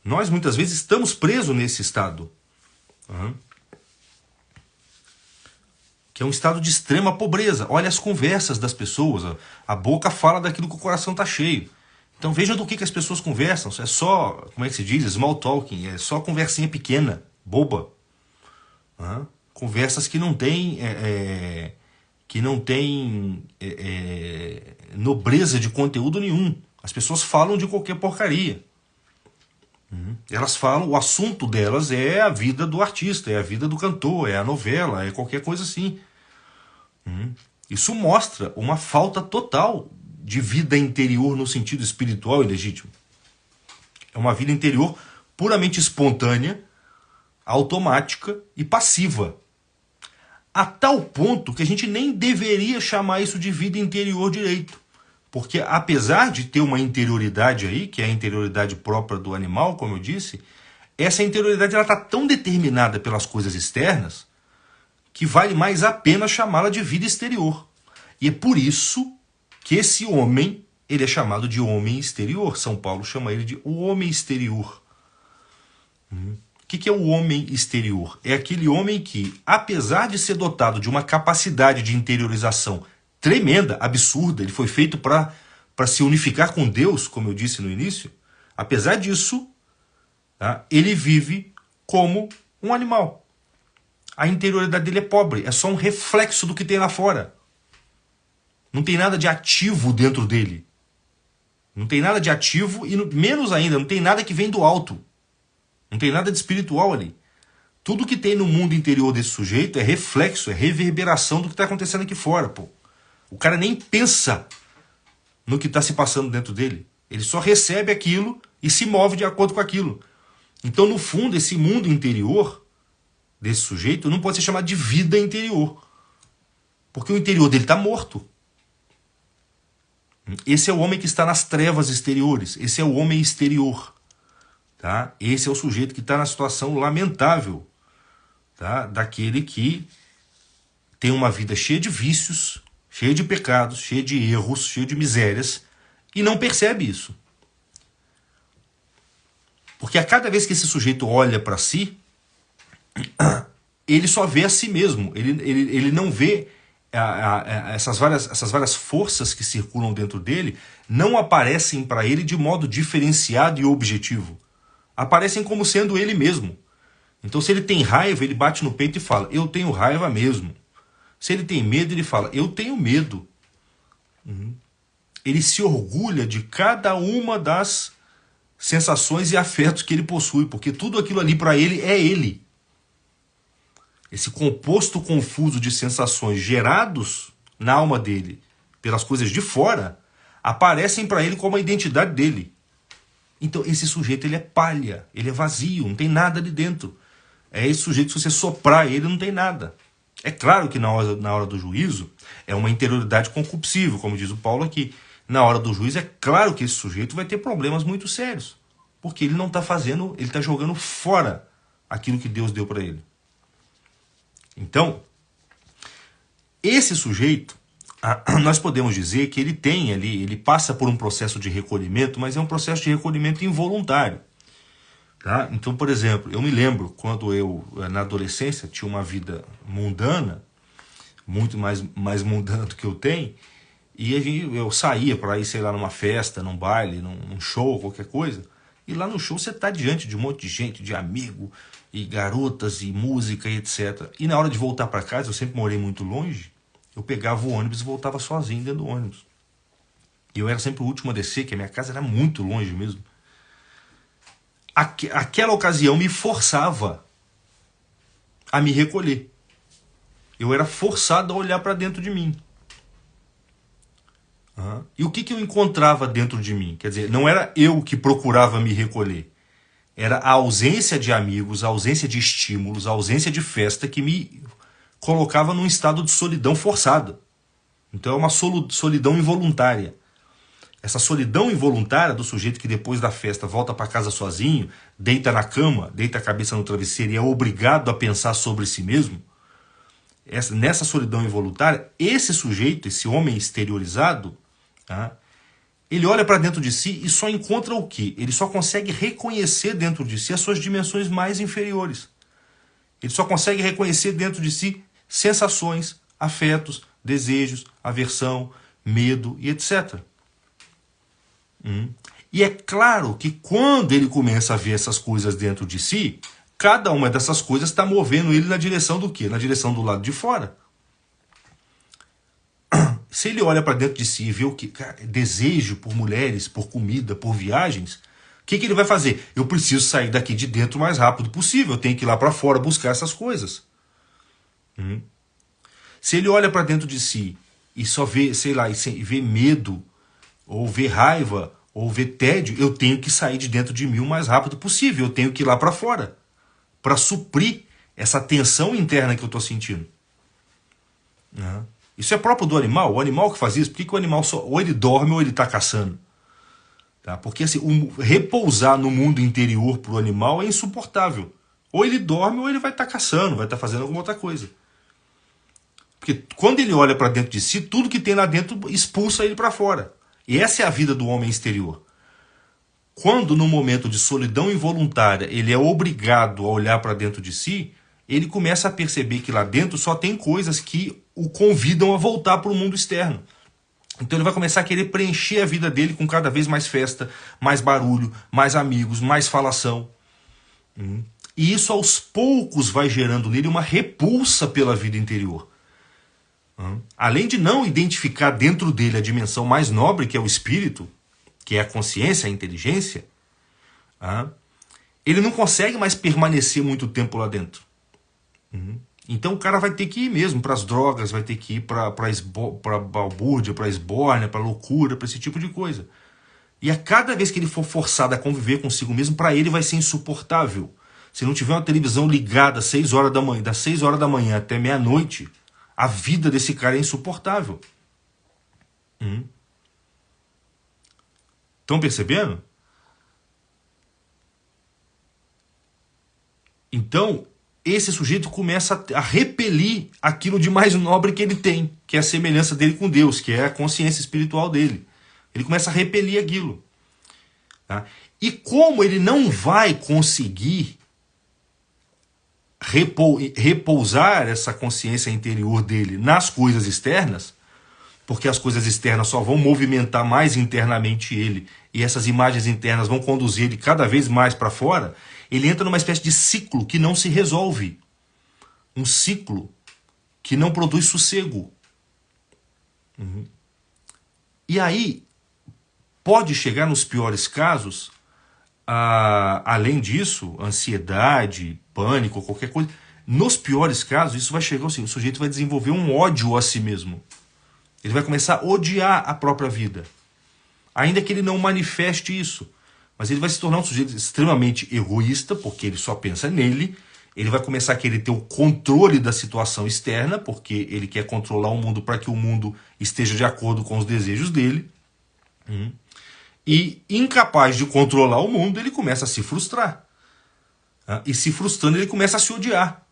Nós, muitas vezes, estamos presos nesse estado. Que é um estado de extrema pobreza. Olha as conversas das pessoas. A boca fala daquilo que o coração está cheio. Então veja do que as pessoas conversam. É só, como é que se diz? Small talking. É só conversinha pequena, boba. Conversas que não têm nobreza de conteúdo nenhum. As pessoas falam de qualquer porcaria. Elas falam, o assunto delas é a vida do artista, é a vida do cantor, é a novela, é qualquer coisa assim. Isso mostra uma falta total de vida interior no sentido espiritual e legítimo. É uma vida interior puramente espontânea, automática e passiva. A tal ponto que a gente nem deveria chamar isso de vida interior direito. Porque apesar de ter uma interioridade aí, que é a interioridade própria do animal, como eu disse, essa interioridade está tão determinada pelas coisas externas que vale mais a pena chamá-la de vida exterior. E é por isso que esse homem, ele é chamado de homem exterior. São Paulo chama ele de o homem exterior. O que é o homem exterior? É aquele homem que, apesar de ser dotado de uma capacidade de interiorização tremenda, absurda, ele foi feito para se unificar com Deus, como eu disse no início, apesar disso, ele vive como um animal. A interioridade dele é pobre, é só um reflexo do que tem lá fora. Não tem nada de ativo dentro dele. Não tem nada de ativo e, menos ainda, não tem nada que vem do alto. Não tem nada de espiritual ali. Tudo que tem no mundo interior desse sujeito é reflexo, é reverberação do que está acontecendo aqui fora. Pô. O cara nem pensa no que está se passando dentro dele. Ele só recebe aquilo e se move de acordo com aquilo. Então, no fundo, esse mundo interior desse sujeito não pode ser chamado de vida interior. Porque o interior dele está morto. Esse é o homem que está nas trevas exteriores. Esse é o homem exterior. Tá? Esse é o sujeito que está na situação lamentável, tá? Daquele que tem uma vida cheia de vícios, cheia de pecados, cheia de erros, cheia de misérias, e não percebe isso. Porque a cada vez que esse sujeito olha para si, ele só vê a si mesmo. Ele não vê essas várias forças que circulam dentro dele, não aparecem para ele de modo diferenciado e objetivo. Aparecem como sendo ele mesmo. Então, se ele tem raiva, ele bate no peito e fala, eu tenho raiva mesmo. Se ele tem medo, ele fala, eu tenho medo. Ele se orgulha de cada uma das sensações e afetos que ele possui, porque tudo aquilo ali para ele é ele. Esse composto confuso de sensações gerados na alma dele pelas coisas de fora, aparecem para ele como a identidade dele. Então esse sujeito ele é palha, ele é vazio, não tem nada ali dentro. É esse sujeito, se você soprar ele, não tem nada. É claro que na hora do juízo é uma interioridade concupiscível, como diz o Paulo aqui. Na hora do juízo é claro que esse sujeito vai ter problemas muito sérios. Porque ele não está fazendo, ele está jogando fora aquilo que Deus deu para ele. Então, esse sujeito, nós podemos dizer que ele tem ali, ele passa por um processo de recolhimento, mas é um processo de recolhimento involuntário. Tá? Então, por exemplo, eu me lembro quando eu, na adolescência, tinha uma vida mundana, muito mais mundana do que eu tenho, e eu saía para ir, sei lá, numa festa, num baile, num show, qualquer coisa, e lá no show você está diante de um monte de gente, de amigo, e garotas, e música, e etc. E na hora de voltar para casa, eu sempre morei muito longe, eu pegava o ônibus e voltava sozinho dentro do ônibus. E eu era sempre o último a descer, que a minha casa era muito longe mesmo. Aquela ocasião me forçava a me recolher. Eu era forçado a olhar para dentro de mim. E o que eu encontrava dentro de mim? Quer dizer, não era eu que procurava me recolher. Era a ausência de amigos, a ausência de estímulos, a ausência de festa que me colocava num estado de solidão forçada. Então é uma solidão involuntária. Essa solidão involuntária do sujeito que depois da festa volta para casa sozinho, deita na cama, deita a cabeça no travesseiro e é obrigado a pensar sobre si mesmo, nessa solidão involuntária, esse sujeito, esse homem exteriorizado, ele olha para dentro de si e só encontra o quê? Ele só consegue reconhecer dentro de si as suas dimensões mais inferiores. Ele só consegue reconhecer dentro de si sensações, afetos, desejos, aversão, medo e etc. E é claro que quando ele começa a ver essas coisas dentro de si, cada uma dessas coisas está movendo ele na direção do quê? Na direção do lado de fora. Se ele olha para dentro de si e vê o que? Cara, desejo por mulheres, por comida, por viagens, o que ele vai fazer? Eu preciso sair daqui de dentro o mais rápido possível, eu tenho que ir lá para fora buscar essas coisas. Se ele olha para dentro de si e só vê, sei lá, e vê medo, ou vê raiva, ou vê tédio, eu tenho que sair de dentro de mim o mais rápido possível, eu tenho que ir lá para fora, para suprir essa tensão interna que eu estou sentindo. Isso é próprio do animal, o animal que faz isso, por que o animal só, ou ele dorme ou ele está caçando? Tá? Porque assim, repousar no mundo interior para o animal é insuportável. Ou ele dorme ou ele vai estar caçando, vai estar fazendo alguma outra coisa. Porque quando ele olha para dentro de si, tudo que tem lá dentro expulsa ele para fora. E essa é a vida do homem exterior. Quando no momento de solidão involuntária ele é obrigado a olhar para dentro de si, ele começa a perceber que lá dentro só tem coisas que o convidam a voltar para o mundo externo. Então ele vai começar a querer preencher a vida dele com cada vez mais festa, mais barulho, mais amigos, mais falação. E isso aos poucos vai gerando nele uma repulsa pela vida interior. Além de não identificar dentro dele a dimensão mais nobre, que é o espírito, que é a consciência, a inteligência, ele não consegue mais permanecer muito tempo lá dentro. Então o cara vai ter que ir mesmo para as drogas, vai ter que ir para balbúrdia, para esbórnia, para loucura, para esse tipo de coisa. E a cada vez que ele for forçado a conviver consigo mesmo, para ele vai ser insuportável. Se não tiver uma televisão ligada às 6 horas da manhã, das 6 horas da manhã até meia-noite, a vida desse cara é insuportável. Estão percebendo? Então, esse sujeito começa a repelir aquilo de mais nobre que ele tem, que é a semelhança dele com Deus, que é a consciência espiritual dele. Ele começa a repelir aquilo. Tá? E como ele não vai conseguir repousar essa consciência interior dele nas coisas externas, porque as coisas externas só vão movimentar mais internamente ele, e essas imagens internas vão conduzir ele cada vez mais para fora, ele entra numa espécie de ciclo que não se resolve. Um ciclo que não produz sossego. E aí, pode chegar nos piores casos, além disso, ansiedade, pânico, qualquer coisa. Nos piores casos, isso vai chegar assim, o sujeito vai desenvolver um ódio a si mesmo. Ele vai começar a odiar a própria vida. Ainda que ele não manifeste isso. Mas ele vai se tornar um sujeito extremamente egoísta, porque ele só pensa nele. Ele vai começar a querer ter o controle da situação externa, porque ele quer controlar o mundo para que o mundo esteja de acordo com os desejos dele. E, incapaz de controlar o mundo, ele começa a se frustrar. E se frustrando, ele começa a se odiar.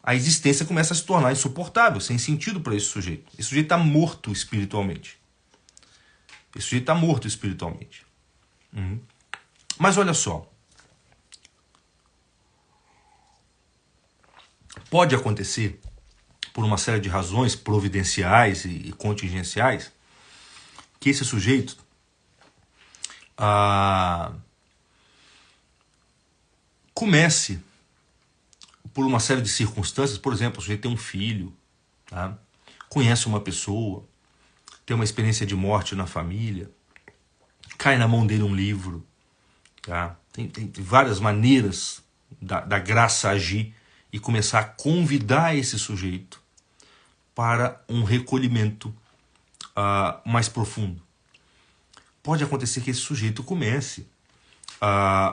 A existência começa a se tornar insuportável, sem sentido para esse sujeito. Esse sujeito está morto espiritualmente. Esse sujeito está morto espiritualmente. Mas olha só. Pode acontecer, por uma série de razões providenciais e contingenciais, que esse sujeito comece, por uma série de circunstâncias, por exemplo, o sujeito tem um filho, tá? Conhece uma pessoa, tem uma experiência de morte na família, cai na mão dele um livro, tá? Tem várias maneiras da graça agir e começar a convidar esse sujeito para um recolhimento mais profundo. Pode acontecer que esse sujeito comece,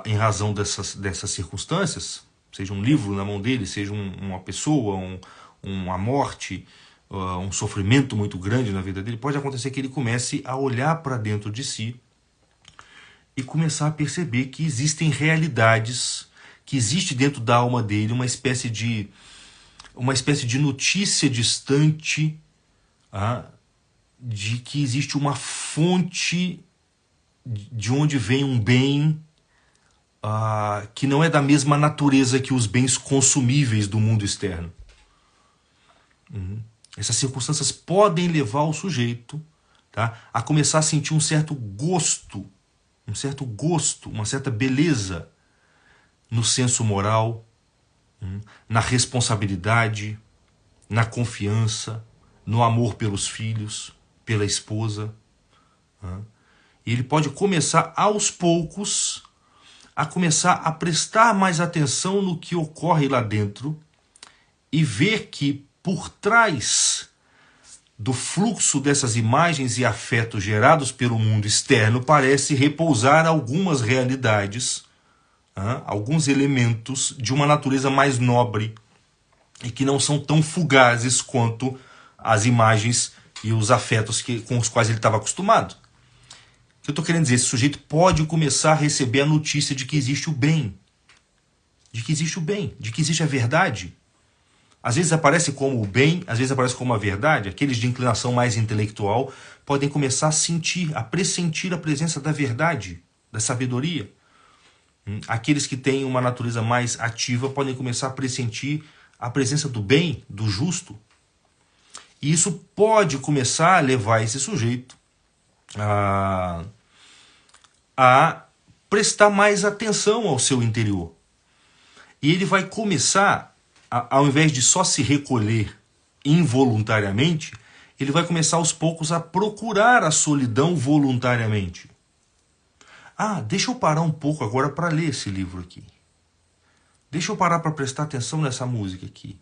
em razão dessas circunstâncias, seja um livro na mão dele, seja uma pessoa, uma morte, um sofrimento muito grande na vida dele, pode acontecer que ele comece a olhar para dentro de si e começar a perceber que existem realidades, que existe dentro da alma dele uma espécie de notícia distante, de que existe uma fonte de onde vem um bem que não é da mesma natureza que os bens consumíveis do mundo externo. Essas circunstâncias podem levar o sujeito, tá, a começar a sentir um certo gosto, uma certa beleza no senso moral, na responsabilidade, na confiança, no amor pelos filhos, pela esposa. E ele pode começar aos poucos a começar a prestar mais atenção no que ocorre lá dentro e ver que por trás do fluxo dessas imagens e afetos gerados pelo mundo externo parece repousar algumas realidades, alguns elementos de uma natureza mais nobre e que não são tão fugazes quanto as imagens e os afetos com os quais ele estava acostumado. O que eu estou querendo dizer? Esse sujeito pode começar a receber a notícia de que existe o bem, de que existe a verdade. Às vezes aparece como o bem, às vezes aparece como a verdade. Aqueles de inclinação mais intelectual podem começar a sentir, a pressentir a presença da verdade, da sabedoria. Aqueles que têm uma natureza mais ativa podem começar a pressentir a presença do bem, do justo. E isso pode começar a levar esse sujeito a prestar mais atenção ao seu interior. E ele vai começar, ao invés de só se recolher involuntariamente, ele vai começar aos poucos a procurar a solidão voluntariamente. Deixa eu parar um pouco agora para ler esse livro aqui. Deixa eu parar para prestar atenção nessa música aqui.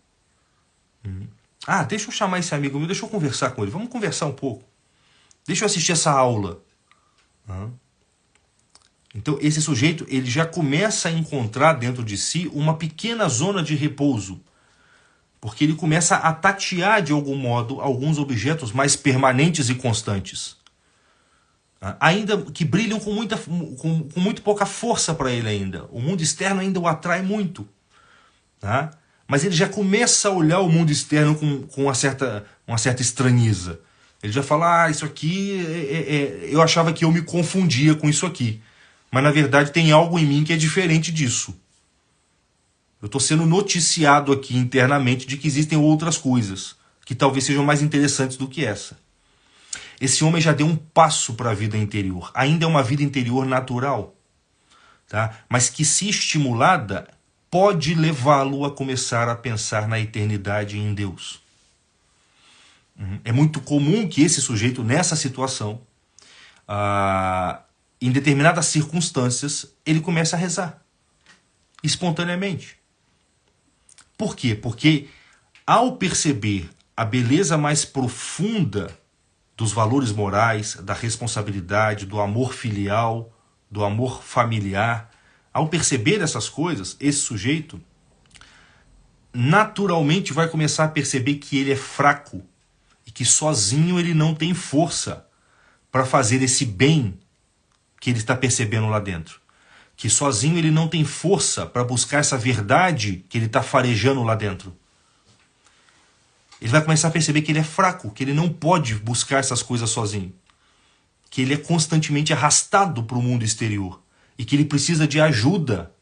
Deixa eu chamar esse amigo meu, deixa eu conversar com ele. Vamos conversar um pouco. Deixa eu assistir essa aula. Então esse sujeito ele já começa a encontrar dentro de si uma pequena zona de repouso. Porque ele começa a tatear de algum modo alguns objetos mais permanentes e constantes. Ainda que brilham com muito pouca força para ele ainda. O mundo externo ainda o atrai muito. Mas ele já começa a olhar o mundo externo com uma certa estranheza. Ele já fala, isso aqui, eu achava que eu me confundia com isso aqui. Mas na verdade tem algo em mim que é diferente disso. Eu estou sendo noticiado aqui internamente de que existem outras coisas que talvez sejam mais interessantes do que essa. Esse homem já deu um passo para a vida interior. Ainda é uma vida interior natural, tá? Mas que, se estimulada, pode levá-lo a começar a pensar na eternidade e em Deus. É muito comum que esse sujeito, nessa situação, em determinadas circunstâncias, ele comece a rezar espontaneamente. Por quê? Porque ao perceber a beleza mais profunda dos valores morais, da responsabilidade, do amor filial, do amor familiar, ao perceber essas coisas, esse sujeito naturalmente vai começar a perceber que ele é fraco e que sozinho ele não tem força para fazer esse bem que ele está percebendo lá dentro. Que sozinho ele não tem força para buscar essa verdade que ele está farejando lá dentro. Ele vai começar a perceber que ele é fraco, que ele não pode buscar essas coisas sozinho. Que ele é constantemente arrastado para o mundo exterior. E que ele precisa de ajuda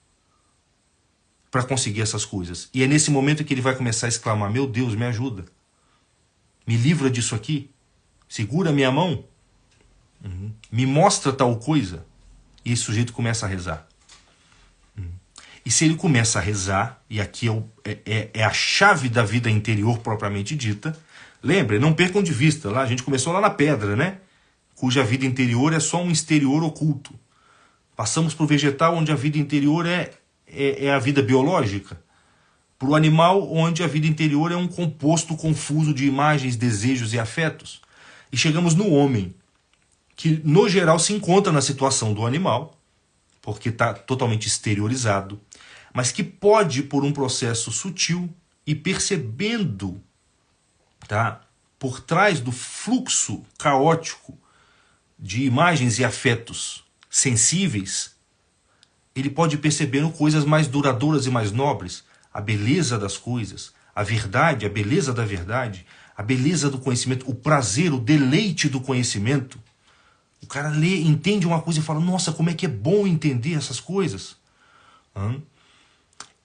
para conseguir essas coisas. E é nesse momento que ele vai começar a exclamar: meu Deus, me ajuda. Me livra disso aqui. Segura a minha mão. Me mostra tal coisa. E esse sujeito começa a rezar. E se ele começa a rezar, e aqui é a chave da vida interior propriamente dita, lembre, não percam de vista, lá a gente começou lá na pedra, né? Cuja vida interior é só um exterior oculto. Passamos para o vegetal, onde a vida interior é a vida biológica. Para o animal, onde a vida interior é um composto confuso de imagens, desejos e afetos. E chegamos no homem, que no geral se encontra na situação do animal, porque está totalmente exteriorizado, mas que pode, por um processo sutil, e percebendo, tá, por trás do fluxo caótico de imagens e afetos sensíveis, ele pode perceber coisas mais duradouras e mais nobres, a beleza das coisas, a verdade, a beleza da verdade, a beleza do conhecimento, o prazer, o deleite do conhecimento. O cara lê, entende uma coisa e fala: nossa, como é que é bom entender essas coisas.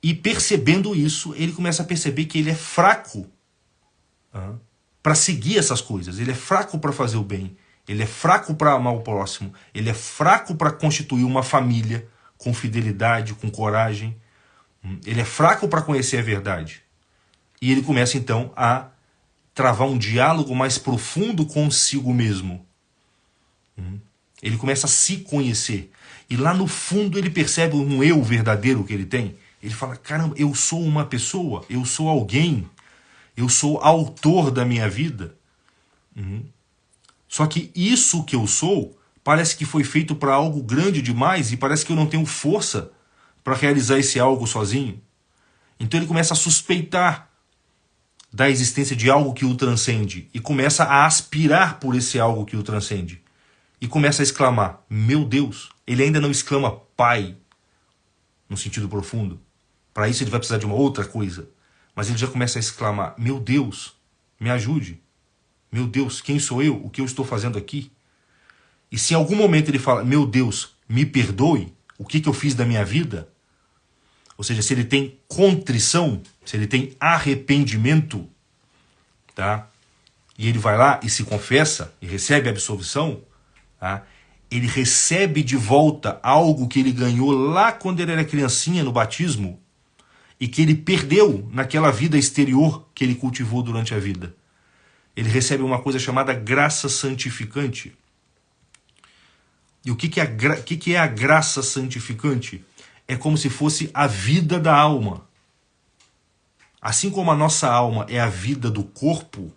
E percebendo isso, ele começa a perceber que ele é fraco para seguir essas coisas. Ele é fraco para fazer o bem. Ele é fraco para amar o próximo. Ele é fraco para constituir uma família com fidelidade, com coragem. Ele é fraco para conhecer a verdade. E ele começa então a travar um diálogo mais profundo consigo mesmo. Ele começa a se conhecer. E lá no fundo ele percebe um eu verdadeiro que ele tem. Ele fala: caramba, eu sou uma pessoa, eu sou alguém, eu sou autor da minha vida. Só que isso que eu sou parece que foi feito para algo grande demais e parece que eu não tenho força para realizar esse algo sozinho. Então ele começa a suspeitar da existência de algo que o transcende e começa a aspirar por esse algo que o transcende. E começa a exclamar: meu Deus. Ele ainda não exclama Pai, no sentido profundo. Para isso ele vai precisar de uma outra coisa. Mas ele já começa a exclamar: meu Deus, me ajude. Meu Deus, quem sou eu? O que eu estou fazendo aqui? E se em algum momento ele fala: meu Deus, me perdoe, o que eu fiz da minha vida? Ou seja, se ele tem contrição, se ele tem arrependimento, tá? E ele vai lá e se confessa e recebe a absolvição, tá? Ele recebe de volta algo que ele ganhou lá quando ele era criancinha no batismo e que ele perdeu naquela vida exterior que ele cultivou durante a vida. Ele recebe uma coisa chamada graça santificante. E o que é a graça santificante? É como se fosse a vida da alma. Assim como a nossa alma é a vida do corpo,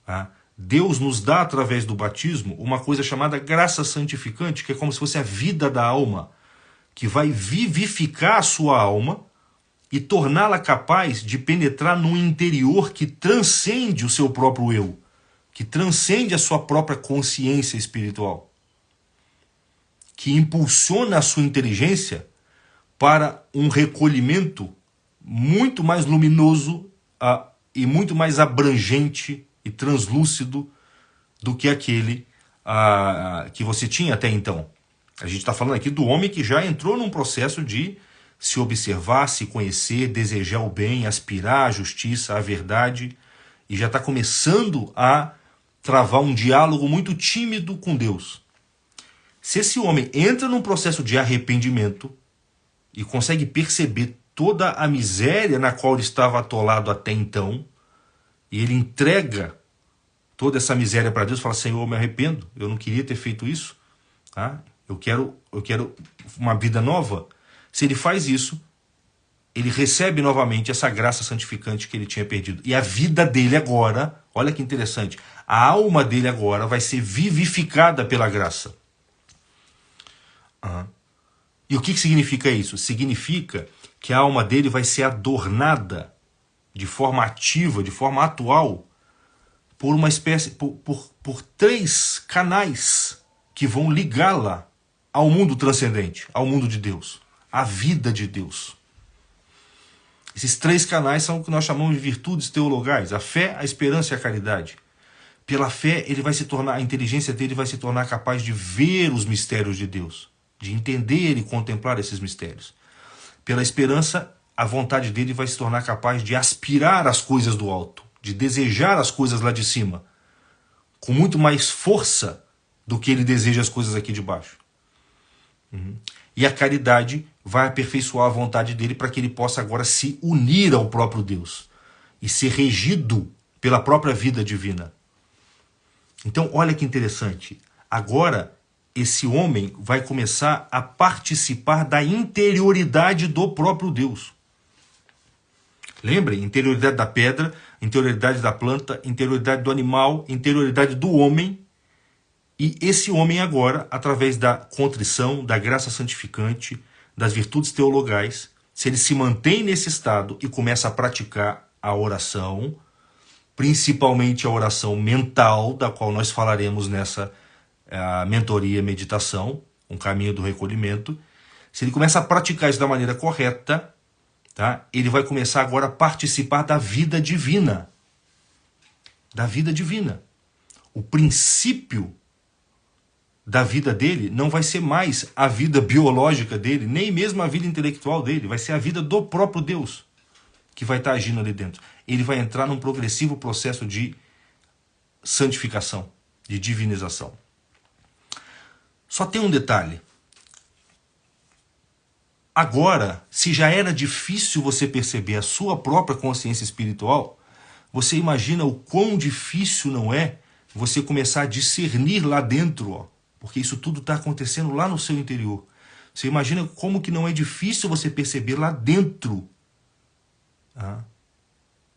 tá? Deus nos dá, através do batismo, uma coisa chamada graça santificante, que é como se fosse a vida da alma, que vai vivificar a sua alma e torná-la capaz de penetrar num interior que transcende o seu próprio eu, que transcende a sua própria consciência espiritual, que impulsiona a sua inteligência para um recolhimento muito mais luminoso e muito mais abrangente e translúcido do que aquele que você tinha até então. A gente está falando aqui do homem que já entrou num processo de se observar, se conhecer, desejar o bem, aspirar à justiça, à verdade, e já está começando a travar um diálogo muito tímido com Deus. Se esse homem entra num processo de arrependimento e consegue perceber toda a miséria na qual ele estava atolado até então, e ele entrega toda essa miséria para Deus, fala: Senhor, eu me arrependo, eu não queria ter feito isso, tá? Eu quero uma vida nova. Se ele faz isso, ele recebe novamente essa graça santificante que ele tinha perdido. E a vida dele agora, olha que interessante, a alma dele agora vai ser vivificada pela graça. E o que significa isso? Significa que a alma dele vai ser adornada de forma ativa, de forma atual, por uma espécie, por 3 canais que vão ligá-la ao mundo transcendente, ao mundo de Deus, à vida de Deus. Esses 3 canais são o que nós chamamos de virtudes teologais: a fé, a esperança e a caridade. Pela fé, ele vai se tornar, a inteligência dele vai se tornar capaz de ver os mistérios de Deus, de entender e contemplar esses mistérios. Pela esperança, a vontade dele vai se tornar capaz de aspirar as coisas do alto, de desejar as coisas lá de cima, com muito mais força do que ele deseja as coisas aqui de baixo. E a caridade vai aperfeiçoar a vontade dele para que ele possa agora se unir ao próprio Deus e ser regido pela própria vida divina. Então, olha que interessante. Agora, esse homem vai começar a participar da interioridade do próprio Deus. Lembrem, interioridade da pedra, interioridade da planta, interioridade do animal, interioridade do homem. E esse homem agora, através da contrição, da graça santificante, das virtudes teologais, se ele se mantém nesse estado e começa a praticar a oração, principalmente a oração mental, da qual nós falaremos nessa mentoria meditação, um caminho do recolhimento. Se ele começa a praticar isso da maneira correta, tá, ele vai começar agora a participar da vida divina. Da vida divina. O princípio da vida dele não vai ser mais a vida biológica dele, nem mesmo a vida intelectual dele, vai ser a vida do próprio Deus que vai estar agindo ali dentro. Ele vai entrar num progressivo processo de santificação, de divinização. Só tem um detalhe. Agora, se já era difícil você perceber a sua própria consciência espiritual, você imagina o quão difícil não é você começar a discernir lá dentro, ó, porque isso tudo está acontecendo lá no seu interior. Você imagina como que não é difícil você perceber lá dentro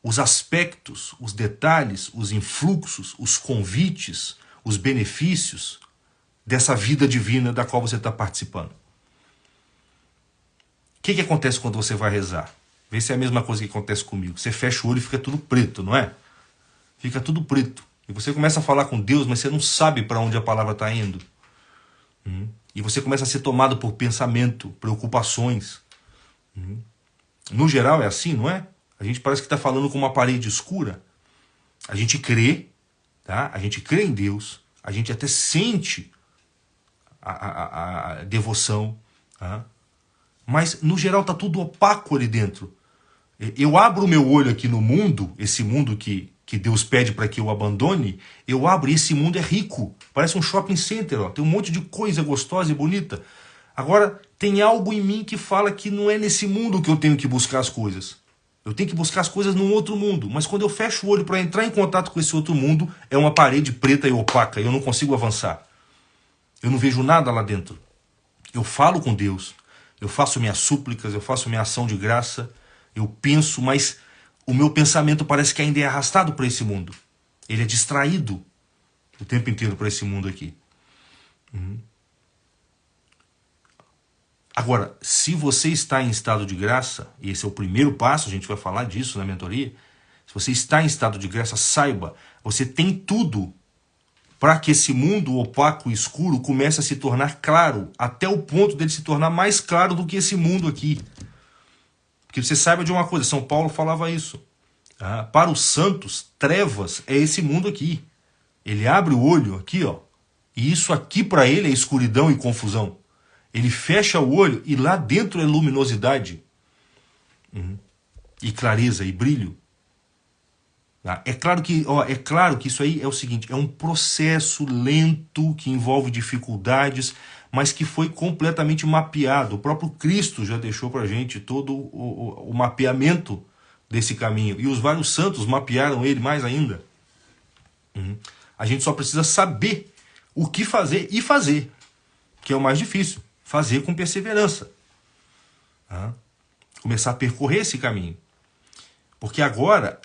os aspectos, os detalhes, os influxos, os convites, os benefícios dessa vida divina da qual você está participando. O que acontece quando você vai rezar? Vê se é a mesma coisa que acontece comigo. Você fecha o olho e fica tudo preto, não é? Fica tudo preto. E você começa a falar com Deus, mas você não sabe para onde a palavra está indo. E você começa a ser tomado por pensamento, preocupações. No geral é assim, não é? A gente parece que está falando com uma parede escura. A gente crê, tá? A gente crê em Deus. A gente até sente a devoção. Tá? Mas, no geral, está tudo opaco ali dentro. Eu abro o meu olho aqui no mundo, esse mundo que Deus pede para que eu abandone, eu abro e esse mundo é rico. Parece um shopping center, ó. Tem um monte de coisa gostosa e bonita. Agora, tem algo em mim que fala que não é nesse mundo que eu tenho que buscar as coisas. Eu tenho que buscar as coisas num outro mundo. Mas quando eu fecho o olho para entrar em contato com esse outro mundo, é uma parede preta e opaca. Eu não consigo avançar. Eu não vejo nada lá dentro. Eu falo com Deus. Eu faço minhas súplicas, eu faço minha ação de graça. Eu penso, mas o meu pensamento parece que ainda é arrastado para esse mundo. Ele é distraído o tempo inteiro para esse mundo aqui. Agora, se você está em estado de graça, e esse é o primeiro passo, a gente vai falar disso na mentoria, se você está em estado de graça, saiba, você tem tudo para que esse mundo opaco e escuro comece a se tornar claro, até o ponto dele se tornar mais claro do que esse mundo aqui. Porque você saiba de uma coisa, São Paulo falava isso. Para os santos, trevas é esse mundo aqui. Ele abre o olho aqui, ó, e isso aqui para ele é escuridão e confusão. Ele fecha o olho e lá dentro é luminosidade. E clareza e brilho. É claro que isso aí é o seguinte, é um processo lento que envolve dificuldades, mas que foi completamente mapeado. O próprio Cristo já deixou para a gente todo o mapeamento desse caminho. E os vários santos mapearam ele mais ainda. A gente só precisa saber o que fazer e fazer, que é o mais difícil. Fazer com perseverança. Começar a percorrer esse caminho. Porque agora,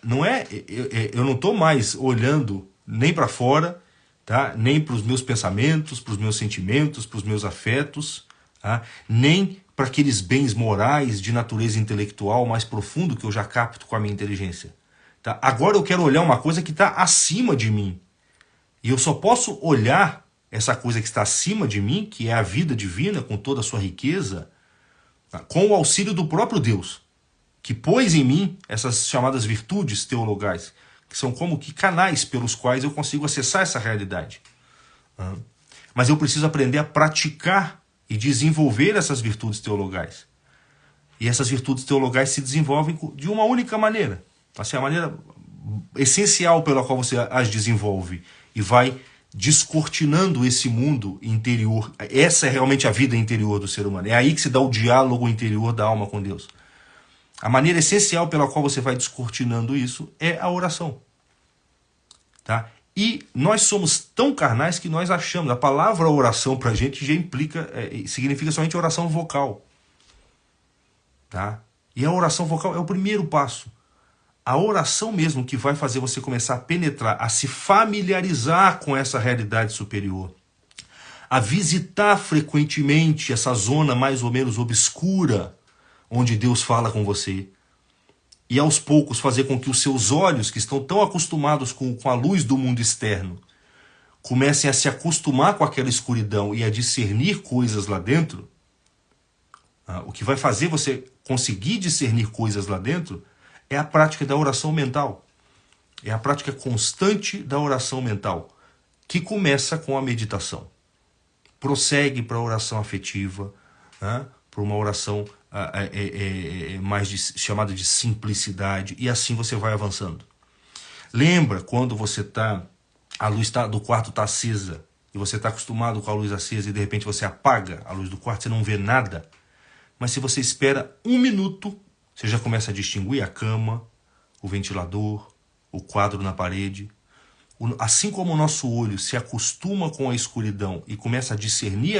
eu não estou mais olhando nem para fora, tá? Nem para os meus pensamentos, para os meus sentimentos, para os meus afetos, tá? Nem para aqueles bens morais de natureza intelectual mais profundo que eu já capto com a minha inteligência. Tá? Agora eu quero olhar uma coisa que está acima de mim. E eu só posso olhar essa coisa que está acima de mim, que é a vida divina com toda a sua riqueza, tá? Com o auxílio do próprio Deus, que pôs em mim essas chamadas virtudes teologais, que são como que canais pelos quais eu consigo acessar essa realidade. Mas eu preciso aprender a praticar e desenvolver essas virtudes teologais. E essas virtudes teologais se desenvolvem de uma única maneira. Assim, a maneira essencial pela qual você as desenvolve e vai descortinando esse mundo interior. Essa é realmente a vida interior do ser humano. É aí que se dá o diálogo interior da alma com Deus. A maneira essencial pela qual você vai descortinando isso é a oração. Tá? E nós somos tão carnais que nós achamos, a palavra oração para a gente já implica, significa somente oração vocal. Tá? E a oração vocal é o primeiro passo. A oração mesmo que vai fazer você começar a penetrar, a se familiarizar com essa realidade superior, a visitar frequentemente essa zona mais ou menos obscura, onde Deus fala com você, e aos poucos fazer com que os seus olhos, que estão tão acostumados com a luz do mundo externo, comecem a se acostumar com aquela escuridão e a discernir coisas lá dentro. O que vai fazer você conseguir discernir coisas lá dentro é a prática da oração mental. É a prática constante da oração mental, que começa com a meditação. Prossegue para a oração afetiva, para uma oração chamada de simplicidade, e assim você vai avançando. Lembra quando você a luz do quarto está acesa, e você está acostumado com a luz acesa, e de repente você apaga a luz do quarto, você não vê nada. Mas se você espera 1 minuto, você já começa a distinguir a cama, o ventilador, o quadro na parede. Assim como o nosso olho se acostuma com a escuridão e começa a discernir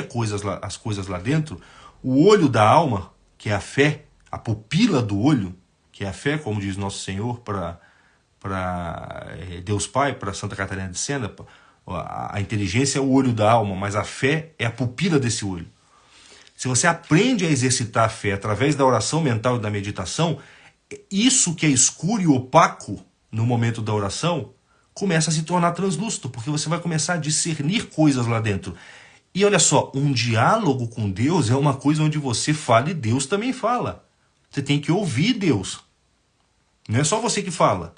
as coisas lá dentro, o olho da alma, que é a fé, a pupila do olho, que é a fé, como diz Nosso Senhor para Deus Pai, para Santa Catarina de Sena, a inteligência é o olho da alma, mas a fé é a pupila desse olho. Se você aprende a exercitar a fé através da oração mental e da meditação, isso que é escuro e opaco no momento da oração começa a se tornar translúcido, porque você vai começar a discernir coisas lá dentro. E olha só, um diálogo com Deus é uma coisa onde você fala e Deus também fala. Você tem que ouvir Deus. Não é só você que fala.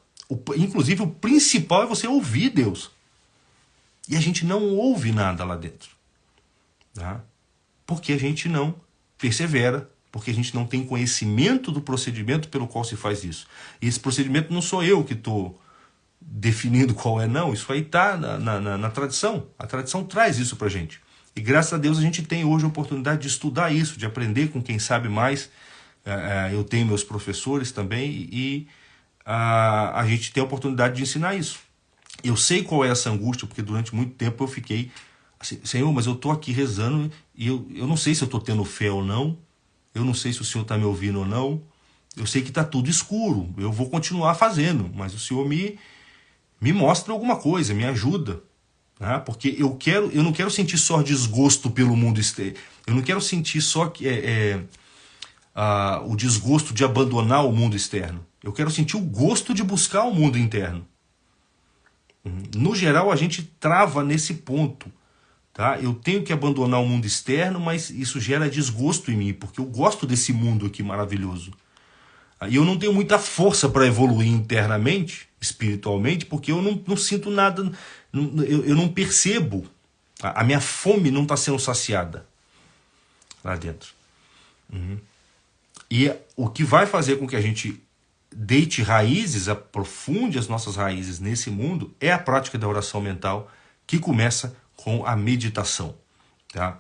Inclusive, o principal é você ouvir Deus. E a gente não ouve nada lá dentro. Tá? Porque a gente não persevera, porque a gente não tem conhecimento do procedimento pelo qual se faz isso. E esse procedimento não sou eu que estou definindo qual é, não. Isso aí está na tradição. A tradição traz isso para a gente. E graças a Deus a gente tem hoje a oportunidade de estudar isso, de aprender com quem sabe mais. Eu tenho meus professores também e a gente tem a oportunidade de ensinar isso. Eu sei qual é essa angústia, porque durante muito tempo eu fiquei assim, Senhor, mas eu estou aqui rezando e eu não sei se eu estou tendo fé ou não, eu não sei se o Senhor está me ouvindo ou não, eu sei que está tudo escuro, eu vou continuar fazendo, mas o Senhor me mostra alguma coisa, me ajuda. Porque eu não quero sentir só desgosto pelo mundo externo, eu não quero sentir só o desgosto de abandonar o mundo externo, eu quero sentir o gosto de buscar o mundo interno. No geral, a gente trava nesse ponto. Tá? Eu tenho que abandonar o mundo externo, mas isso gera desgosto em mim, porque eu gosto desse mundo aqui maravilhoso. E eu não tenho muita força para evoluir internamente, espiritualmente, porque eu não sinto nada, eu não percebo. A minha fome não está sendo saciada lá dentro. E o que vai fazer com que a gente deite raízes, aprofunde as nossas raízes nesse mundo, é a prática da oração mental, que começa com a meditação. Tá?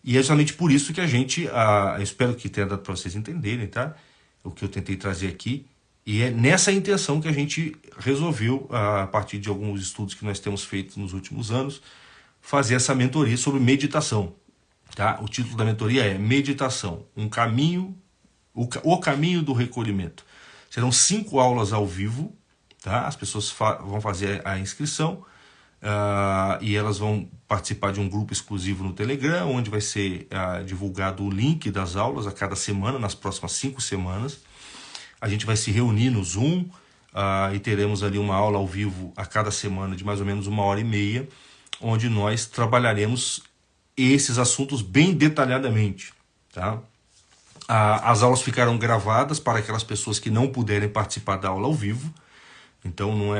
E é justamente por isso que a gente, eu espero que tenha dado para vocês entenderem, tá? O que eu tentei trazer aqui, e é nessa intenção que a gente resolveu, a partir de alguns estudos que nós temos feito nos últimos anos, fazer essa mentoria sobre meditação. Tá? O título da mentoria é Meditação, o caminho do recolhimento. Serão 5 aulas ao vivo, tá? As pessoas vão fazer a inscrição, e elas vão participar de um grupo exclusivo no Telegram, onde vai ser divulgado o link das aulas a cada semana, nas próximas 5 semanas. A gente vai se reunir no Zoom, e teremos ali uma aula ao vivo a cada semana de mais ou menos 1h30, onde nós trabalharemos esses assuntos bem detalhadamente, tá? As aulas ficarão gravadas para aquelas pessoas que não puderem participar da aula ao vivo. Então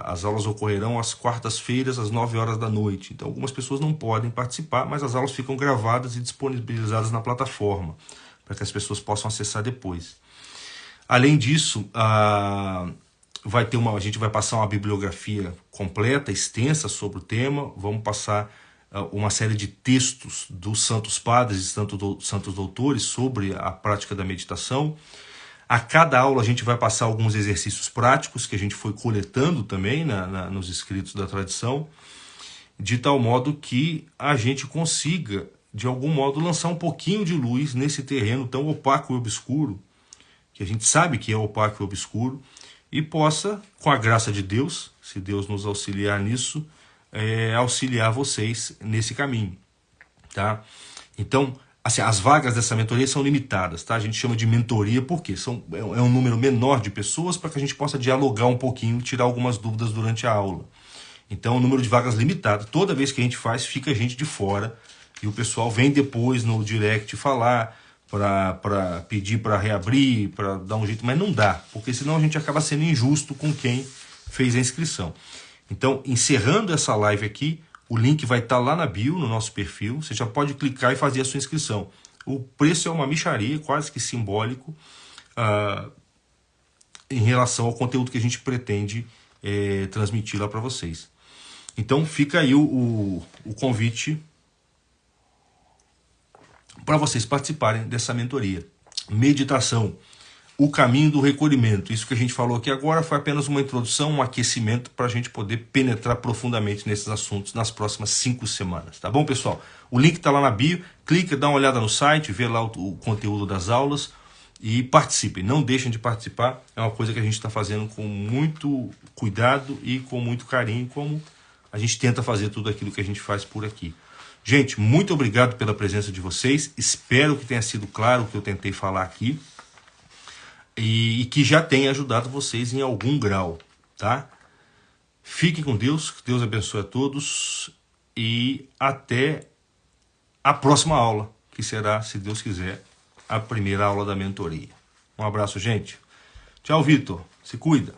as aulas ocorrerão às quartas-feiras, às 9 horas da noite. Então algumas pessoas não podem participar, mas as aulas ficam gravadas e disponibilizadas na plataforma, para que as pessoas possam acessar depois. Além disso, a gente vai passar uma bibliografia completa, extensa sobre o tema. Vamos passar uma série de textos dos santos padres e santos doutores sobre a prática da meditação. A cada aula a gente vai passar alguns exercícios práticos que a gente foi coletando também nos escritos da tradição, de tal modo que a gente consiga, de algum modo, lançar um pouquinho de luz nesse terreno tão opaco e obscuro, que a gente sabe que é opaco e obscuro, e possa, com a graça de Deus, se Deus nos auxiliar nisso, auxiliar vocês nesse caminho, tá? Então, assim, as vagas dessa mentoria são limitadas, tá? A gente chama de mentoria porque é um número menor de pessoas para que a gente possa dialogar um pouquinho, tirar algumas dúvidas durante a aula. Então, o número de vagas limitado. Toda vez que a gente faz, fica gente de fora e o pessoal vem depois no direct falar para pedir para reabrir, para dar um jeito, mas não dá, porque senão a gente acaba sendo injusto com quem fez a inscrição. Então, encerrando essa live aqui, o link vai estar lá na bio, no nosso perfil. Você já pode clicar e fazer a sua inscrição. O preço é uma mixaria, quase que simbólico, em relação ao conteúdo que a gente pretende transmitir lá para vocês. Então fica aí o convite para vocês participarem dessa mentoria. Meditação. O caminho do recolhimento. Isso que a gente falou aqui agora foi apenas uma introdução, um aquecimento para a gente poder penetrar profundamente nesses assuntos nas próximas 5 semanas. Tá bom, pessoal? O link está lá na bio. Clica, dá uma olhada no site, vê lá o conteúdo das aulas e participem. Não deixem de participar. É uma coisa que a gente está fazendo com muito cuidado e com muito carinho, como a gente tenta fazer tudo aquilo que a gente faz por aqui. Gente, muito obrigado pela presença de vocês. Espero que tenha sido claro o que eu tentei falar aqui. E que já tenha ajudado vocês em algum grau, tá? Fiquem com Deus, que Deus abençoe a todos e até a próxima aula, que será, se Deus quiser, a primeira aula da mentoria. Um abraço, gente. Tchau, Vitor. Se cuida.